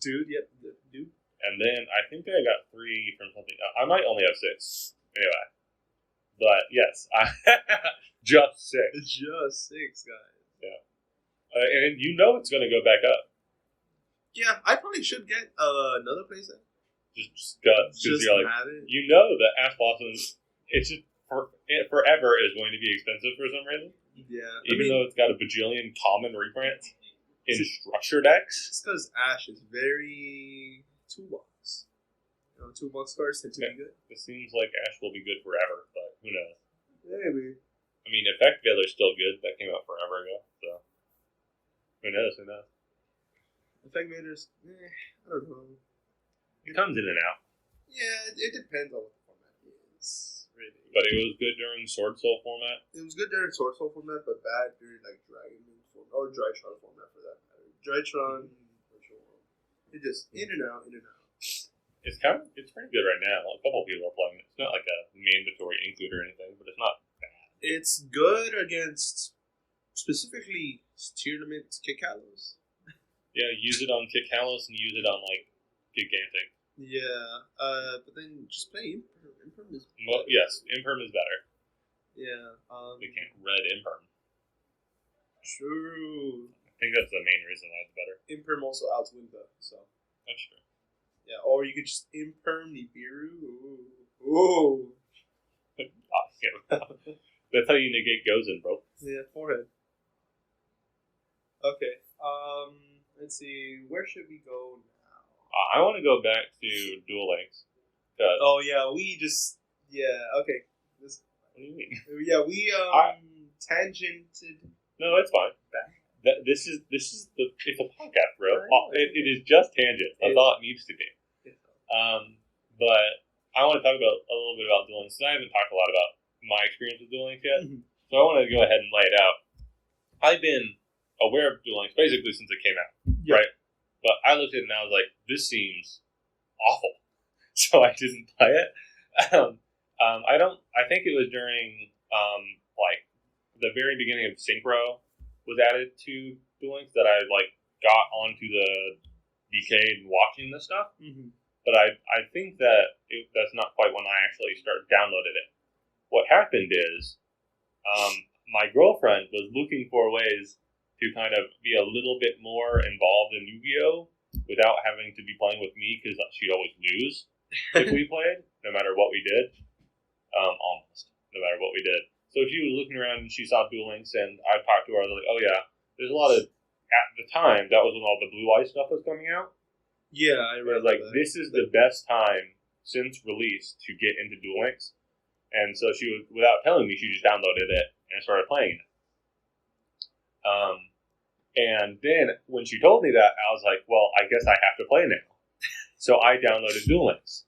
Dude, yep, dude. and then I think I got 3 from something. I might only have 6 anyway, but yes, I just 6. It's just 6, guys. And you know it's going to go back up. Yeah, I probably should get another playset. Just because Just you're like, have it. you know that Ash Blossom, it's just it forever is going to be expensive for some reason. Yeah, Even though it's got a bajillion common reprints in structure decks. it's because Ash is very toolbox. You know, toolbox cards tend to be good. It seems like Ash will be good forever, but who knows? Maybe. I mean, Effect Veiler's still good. That came out forever ago, so who knows? Who knows? Effect Vaders, I don't know. It comes in and out, Yeah, it depends on what the format is, really. but it was good during Sword Soul format. It was good during Sword Soul format, but bad during like Dragon Moon format or Drytron format for that matter. Drytron, Virtual World. It just in and out, in and out. It's pretty good right now. A couple of people are playing it. It's not like a mandatory include or anything, but it's not bad. It's good against specifically tournament kick hallows. Yeah, use it on Kit Kalos and use it on like Gigantic. Yeah, but then just play Imperm. Imperm is Well, yes, Imperm is better. yeah. We can't red Imperm. True. I think that's the main reason why it's better. Imperm also outs Winda, so That's true. yeah. Or you could just Imperm Nibiru. Ooh. That's how you negate Gozen, bro. Yeah, forehead. Okay. Let's see. Where should we go now? I want to go back to Duel Links. Oh yeah, we just okay. What do you mean? Yeah, we tangented. No, it's fine. Back. This is it's a podcast, bro. I know. It is just tangent. That's all it needs to be. But I want to talk about a little bit about Duel Links. I haven't talked a lot about my experience with Duel Links yet, so I want to go ahead and lay it out. I've been aware of Duel Links basically since it came out, right? But I looked at it and I was like, this seems awful. So I didn't play it. I think it was during like the very beginning of Synchro was added to Duel Links that I like got onto the DK and watching this stuff. Mm-hmm. But I think that that's not quite when I actually downloaded it. What happened is my girlfriend was looking for ways to kind of be a little bit more involved in Yu-Gi-Oh! Without having to be playing with me because she'd always lose if we played, no matter what we did. Almost, no matter what we did. So she was looking around and she saw Duel Links, and I talked to her. I was like, oh yeah, there's a lot of, at the time, that was when all the Blue Eye stuff was coming out. Yeah, I was read like, this is the best time since release to get into Duel Links. And so she was, without telling me, she just downloaded it and started playing it. And then when she told me that, I was like, well, I guess I have to play now. So I downloaded Duel Links.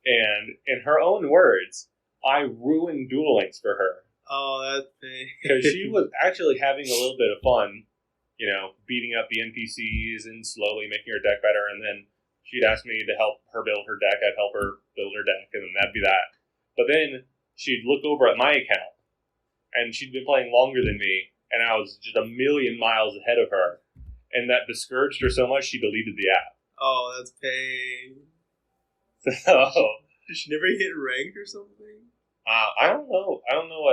And in her own words, I ruined Duel Links for her. Oh, that's because she was actually having a little bit of fun, you know, beating up the NPCs and slowly making her deck better. And then she'd ask me to help her build her deck. I'd help her build her deck, and then that'd be that. But then she'd look over at my account, and she'd been playing longer than me, and I was just a million miles ahead of her. And that discouraged her so much, she deleted the app. Oh, that's pain. So, Did she never hit ranked or something? I don't know. I don't know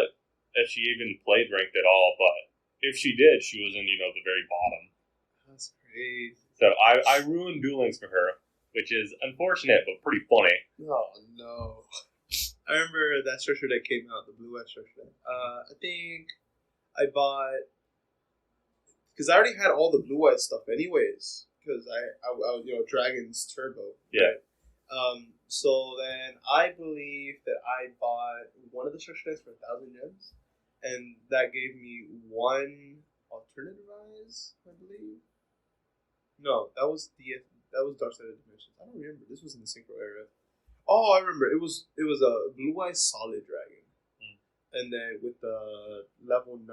if she even played ranked at all, but if she did, she was in, you know, the very bottom. That's crazy. So I ruined Duel Links for her, which is unfortunate, but pretty funny. Oh, no. I remember that structure deck came out, the blue-eyed structure deck. I think I bought... Because I already had all the blue-eyed stuff anyways. Because I you know, Dragon's Turbo. Yeah. So then I believe that I bought one of the structure decks for 1,000 gems, and that gave me one alternative eyes, I believe. No, that was Dark Side of Dimensions. I don't remember. This was in the Synchro era. Oh, I remember. It was a Blue Eyes Solid Dragon, and then with the level 9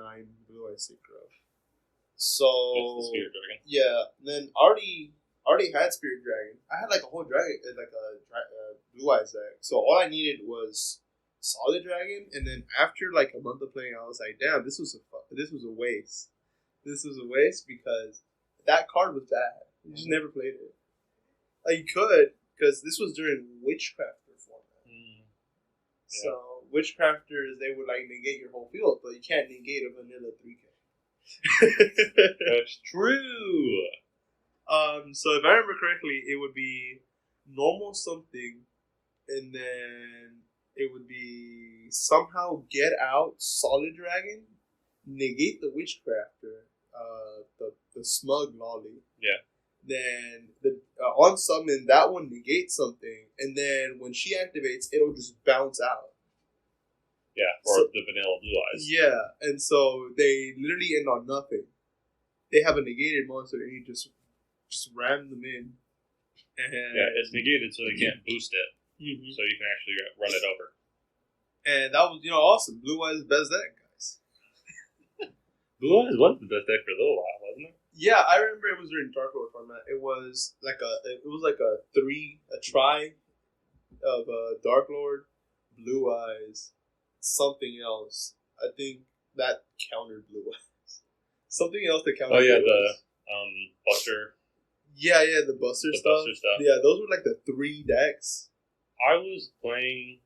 Blue Eyes Synchro. So It's the Spirit Dragon. yeah, then already had Spirit Dragon. I had like a whole dragon, like a Blue Eyes deck. So all I needed was Solid Dragon, and then after like a month of playing, I was like, damn, this was a waste. This was a waste because that card was bad. You just never played it. Like you could, because this was during Witchcrafter format. Yeah. So Witchcrafters, they would like negate your whole field, but you can't negate a vanilla 3K. That's true. So if I remember correctly, it would be normal something, and then it would be somehow get out Solid Dragon, negate the Witchcrafter, the Smug Lolly. Yeah. Then the on summon that one negates something, and then when she activates, it'll just bounce out. Yeah, or the vanilla Blue Eyes. Yeah, and so they literally end on nothing. They have a negated monster, and you just ram them in. And Yeah, it's negated, so they can't boost it. Mhm. So you can actually run it over. And that was awesome. Blue Eyes best deck, guys. Blue Eyes was the best deck for a little while, wasn't it? Yeah, I remember it was during Dark Lord format. It was like a try of Dark Lord, Blue Eyes, something else. I think that countered Blue Eyes. Something else that countered. Oh yeah, Blue the Eyes. Buster. Yeah, the Buster stuff. Buster stuff. Yeah, those were like the 3 decks. I was playing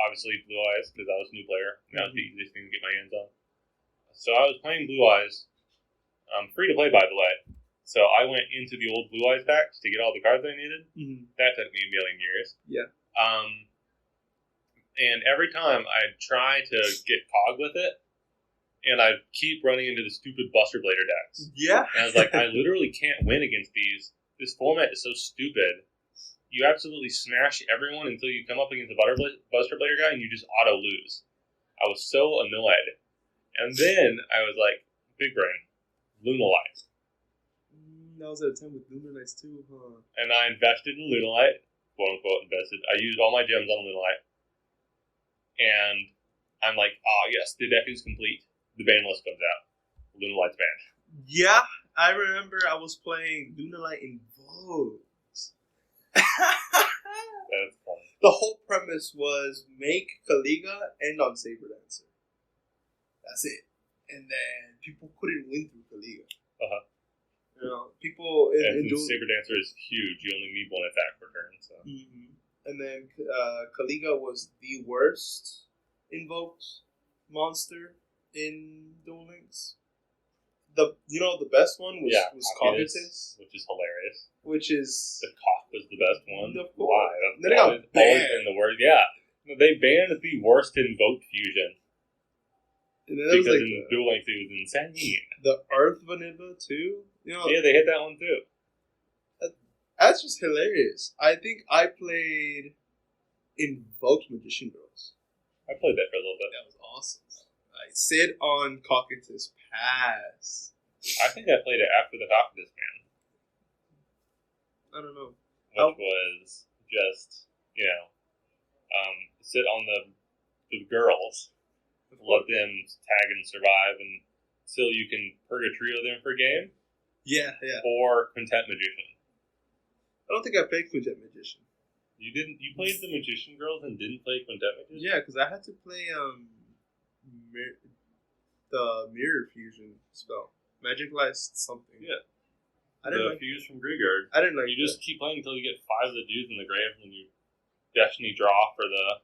obviously Blue Eyes because I was a new player. And that was the easiest thing to get my hands on. So I was playing Blue Eyes. Free to play, by the way. So I went into the old Blue Eyes packs to get all the cards I needed. Mm-hmm. That took me a million years. Yeah. And every time I'd try to get Cog with it, and I'd keep running into the stupid Buster Blader decks. Yeah. And I was like, I literally can't win against these. This format is so stupid. You absolutely smash everyone until you come up against a Buster Blader guy, and you just auto lose. I was so annoyed. And then I was like, big brain, Lunalight. That was at a time with Lunalight too, huh? And I invested in Lunalight, quote unquote invested. I used all my gems on Lunalight. And I'm like, oh yes, the deck is complete. The ban list comes out. Lunalight's banned. Yeah, I remember I was playing Lunalight in Vogues. That's funny. The whole premise was make Kaliga end on Saber Dancer. That's it. And then people couldn't win through Kaliga. Uh-huh. You know, people And in since Saber Dancer is huge, you only need one attack per turn. So. Mm-hmm. And then Kaliga was the worst invoked monster in Duel Links. The best one was Cognitus, which is hilarious. Which is the Cock was the best one. Of course. Why? Then it got always been the word. Yeah, they banned the worst invoked fusion. And then because in Duel Links it was insane. The Earth Vanilla too. Yeah, they hit that one too. That's just hilarious. I think I played Invoked Magician Girls. I played that for a little bit. That was awesome. I sit on Cockatus Pass. I think I played it after the Cockatus Man. I don't know. Which was just, sit on the girls, let them tag and survive until you can Purgatrio them for a game. Yeah. Or Quintet Magician. I don't think I played Quintet Magician. You didn't? You played the Magician Girls and didn't play Quintet Magician? Yeah, because I had to play the Mirror Fusion spell. Magic Light something. Yeah. I didn't Fuse from Graveyard. I didn't like You just keep playing until you get 5 of the dudes in the grave, and then you Destiny draw for the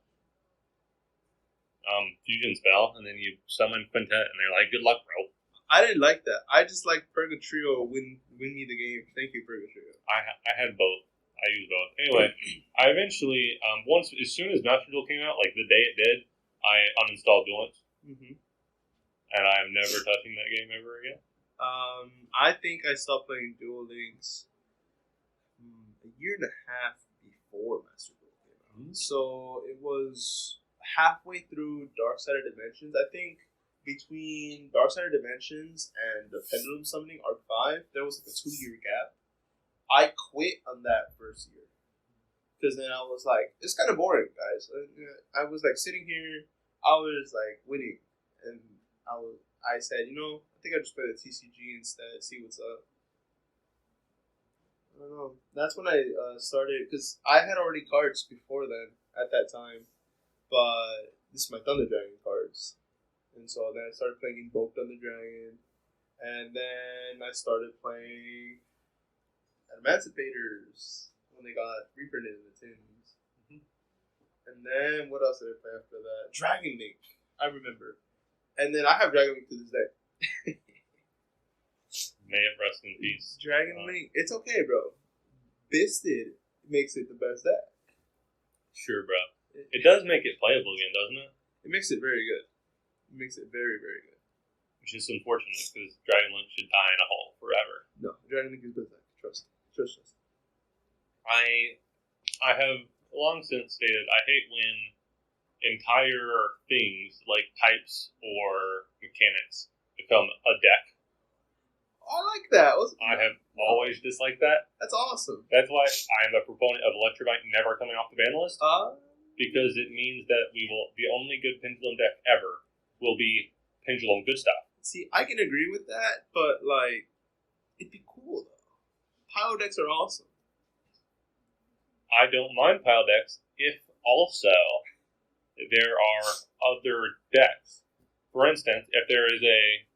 fusion spell, and then you summon Quintet, and they're like, good luck, bro. I didn't like that. I just like Purgatrio win me the game. Thank you, Purgatrio. I had both. I used both. Anyway, I eventually, as soon as Master Duel came out, like the day it did, I uninstalled Duel Links. Mm-hmm. And I am never touching that game ever again. I think I stopped playing Duel Links a year and a half before Master Duel came out. So it was halfway through Dark Side of Dimensions. I think between Dark Side of Dimensions and the Pendulum Summoning Arc 5, there was like a 2-year gap. I quit on that first year. Because then I was like, it's kind of boring, guys. I was like sitting here, I was like winning. And I said, I think I'll just play the TCG instead, see what's up. I don't know. That's when I started, because I had already cards before then, at that time. But this is my Thunder Dragon cards. And so then I started playing Invoke Thunder Dragon. And then I started playing Emancipators when they got reprinted in the tins. Mm-hmm. And then what else did I play after that? Dragon Link. I remember. And then I have Dragon Link to this day. May it rest in peace. Dragon Link. It's okay, bro. Bisted makes it the best deck. Sure, bro. It does make it playable again, doesn't it? It makes it very good. It makes it very, very good. Which is unfortunate because Dragon Link should die in a hole forever. No, Dragon Link is the best deck. Trust. Trust. I have long since stated I hate when entire things like types or mechanics become a deck. I like that. I have always disliked that. That's awesome. That's why I am a proponent of Electrovite never coming off the ban list. Because it means that the only good Pendulum deck ever will be Pendulum good stuff. See, I can agree with that, but like, it'd be cool though. Pile decks are awesome. I don't mind pile decks if also there are other decks. For instance, if there is a,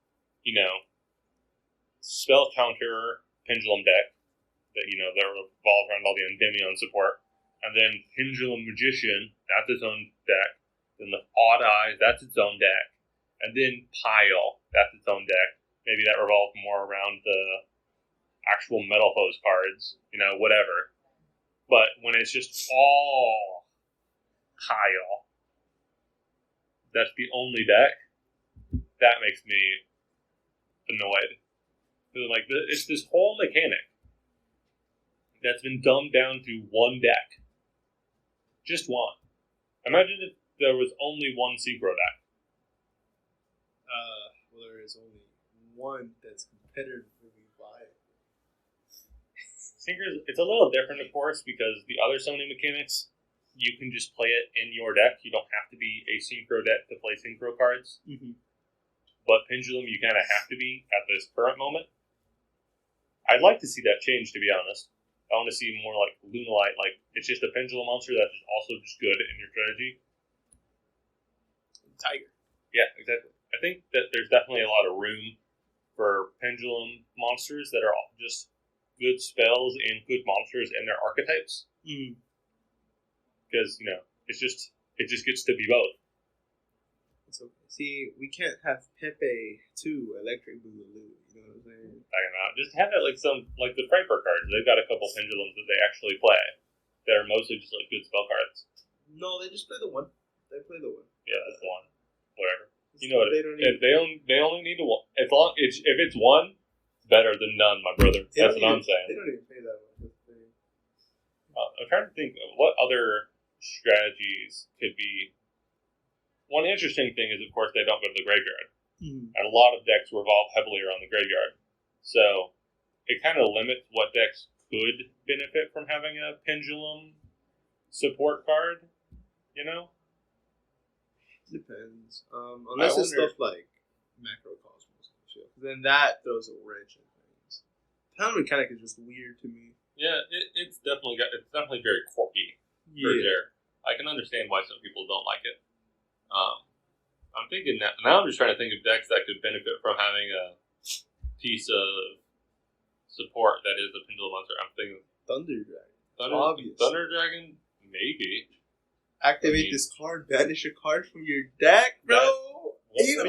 spell counter Pendulum deck that, that revolves around all the Endymion support, and then Pendulum Magician, that's its own deck, then the Odd Eyes, that's its own deck, and then Pile, that's its own deck. Maybe that revolves more around the actual Metal Foes cards, whatever. But when it's just all Pile, that's the only deck, that makes me annoyed. Like, it's this whole mechanic that's been dumbed down to one deck. Just one. Imagine if there was only one Synchro deck. Well, there is only one that's competitively viable. Synchros, it's a little different, of course, because the other summoning mechanics, you can just play it in your deck. You don't have to be a Synchro deck to play Synchro cards. Mm-hmm. But Pendulum, you kind of have to be at this current moment. I'd like to see that change, to be honest. I want to see more like Lunalite, like it's just a Pendulum monster that's also just good in your strategy. Tiger. Yeah, exactly. I think that there's definitely a lot of room for Pendulum monsters that are all just good spells and good monsters in their archetypes. Because, it just gets to be both. It's okay. See, we can't have Pepe 2 Electric Boogaloo. You know what I'm saying? Just have it like the Fraper cards. They've got a couple Pendulums that they actually play. That are mostly just like good spell cards. No, they just play the one. They play the one. Yeah, that's one. Whatever. You know what? They only need to one. If it's one, it's better than none, my brother. That's what I'm saying. They don't even pay that much. I'm trying to think of what other strategies could be. One interesting thing is, of course, they don't go to the graveyard. Mm-hmm. And a lot of decks revolve heavily around the graveyard. So it kind of limits what decks could benefit from having a Pendulum support card, Depends. Unless it's stuff like Macrocosmos and shit. Then that throws a wrench in things. Pendulum mechanic is just weird to me. Yeah, it's definitely very quirky. For sure. I can understand why some people don't like it. I'm thinking now. I'm just trying to think of decks that could benefit from having a piece of support that is a Pendulum monster. I'm thinking Thunder Dragon. Obviously. Thunder Dragon, maybe. Activate this card, banish a card from your deck, bro.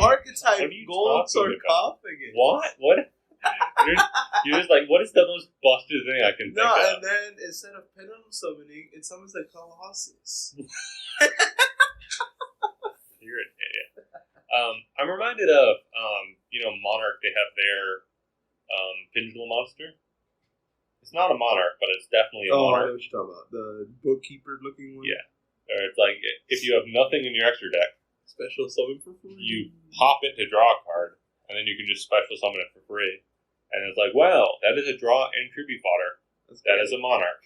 Archetype gold sarcophagus. What? You're just like, what is the most busted thing I can think of? No, and then instead of Pendulum summoning, it summons like Colossus. You're an idiot. I'm reminded of, Monarch. They have their Pendulum monster. It's not a monarch, but it's definitely a Oh, I know monarch. what you're talking about. The bookkeeper looking one. Yeah. Or it's like if you have nothing in your extra deck, Special summon for free. you pop it to draw a card, and then you can just special summon it for free. And it's like, well, that is a draw and tribute fodder. That is a monarch.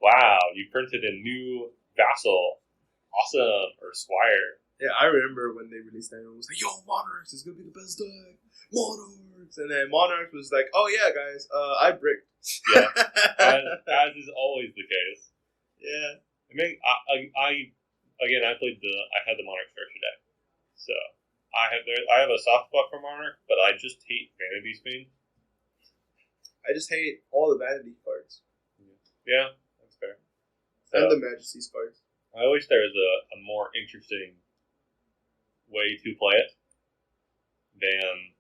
Wow, you printed a new vassal. Awesome. Or squire. Yeah, I remember when they released that, it was like, yo, Monarchs is gonna be the best deck. Monarchs. And then Monarchs was like, oh yeah, guys, I bricked. Yeah. as is always the case. Yeah. I mean, I had the Monarch structure deck. So, I have a soft spot for Monarch, but I just hate Vanity Spin. I just hate all the Vanity cards. Yeah, that's fair. And the Majesty's cards. I wish there was a more interesting way to play it than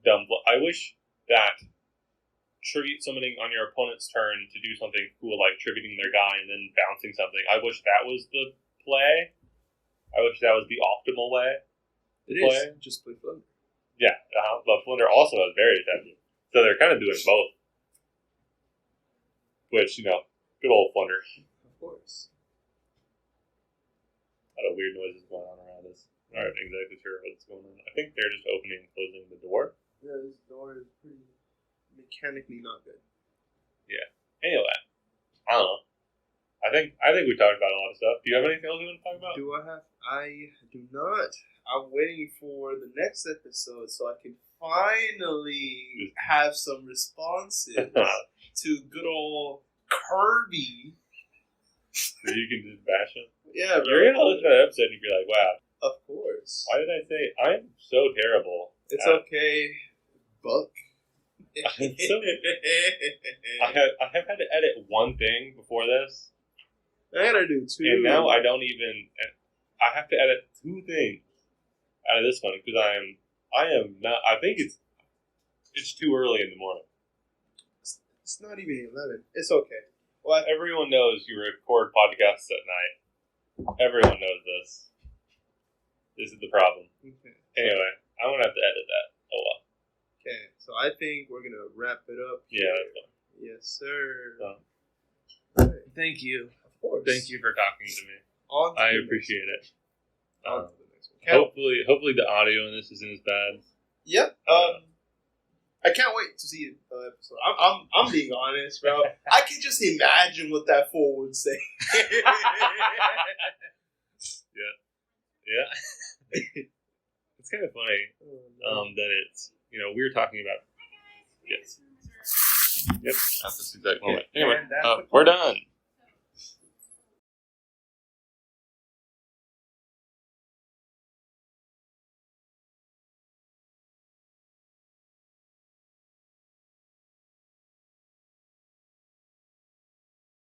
dumb. I wish that tribute summoning on your opponent's turn to do something cool like tributing their guy and then bouncing something. I wish that was the play. I wish that was the optimal way to play. Just play Flunder. Yeah, but Flunder also has very effective. So they're kind of doing both. Which, good old Flunder. Of course. A lot of weird noises going on around us. I'm not exactly sure what's going on. I think they're just opening and closing the door. Yeah, this door is pretty mechanically not good. Yeah. Anyway, I don't know. I think we talked about a lot of stuff. Do you have anything else you want to talk about? Do I have? I do not. I'm waiting for the next episode so I can finally have some responses to good old Kirby. So you can just bash him? Yeah, bro. You're going to listen to that episode and be like, wow. Of course. Why did I say I'm so terrible? It's okay, Buck. I have had to edit one thing before this. I gotta do two. And now I don't even. I have to edit two things out of this one because I am not. I think it's too early in the morning. It's not even 11. It's okay. Well, everyone knows you record podcasts at night. Everyone knows this. This is the problem. Okay. Anyway, I'm gonna have to edit that. Oh well. Okay, so I think we're gonna wrap it up. Yeah, that's fine. Yes, sir. So, thank you. Of course. Thank you for talking to me. I appreciate it. On to the next one. Hopefully the audio in this isn't as bad. Yep. I can't wait to see the episode. I'm being honest, bro. I can just imagine what that fool would say. Yeah. It's kind of funny that it's, we were talking about. Yes. Yep. That's this exact moment. Anyway, we're done.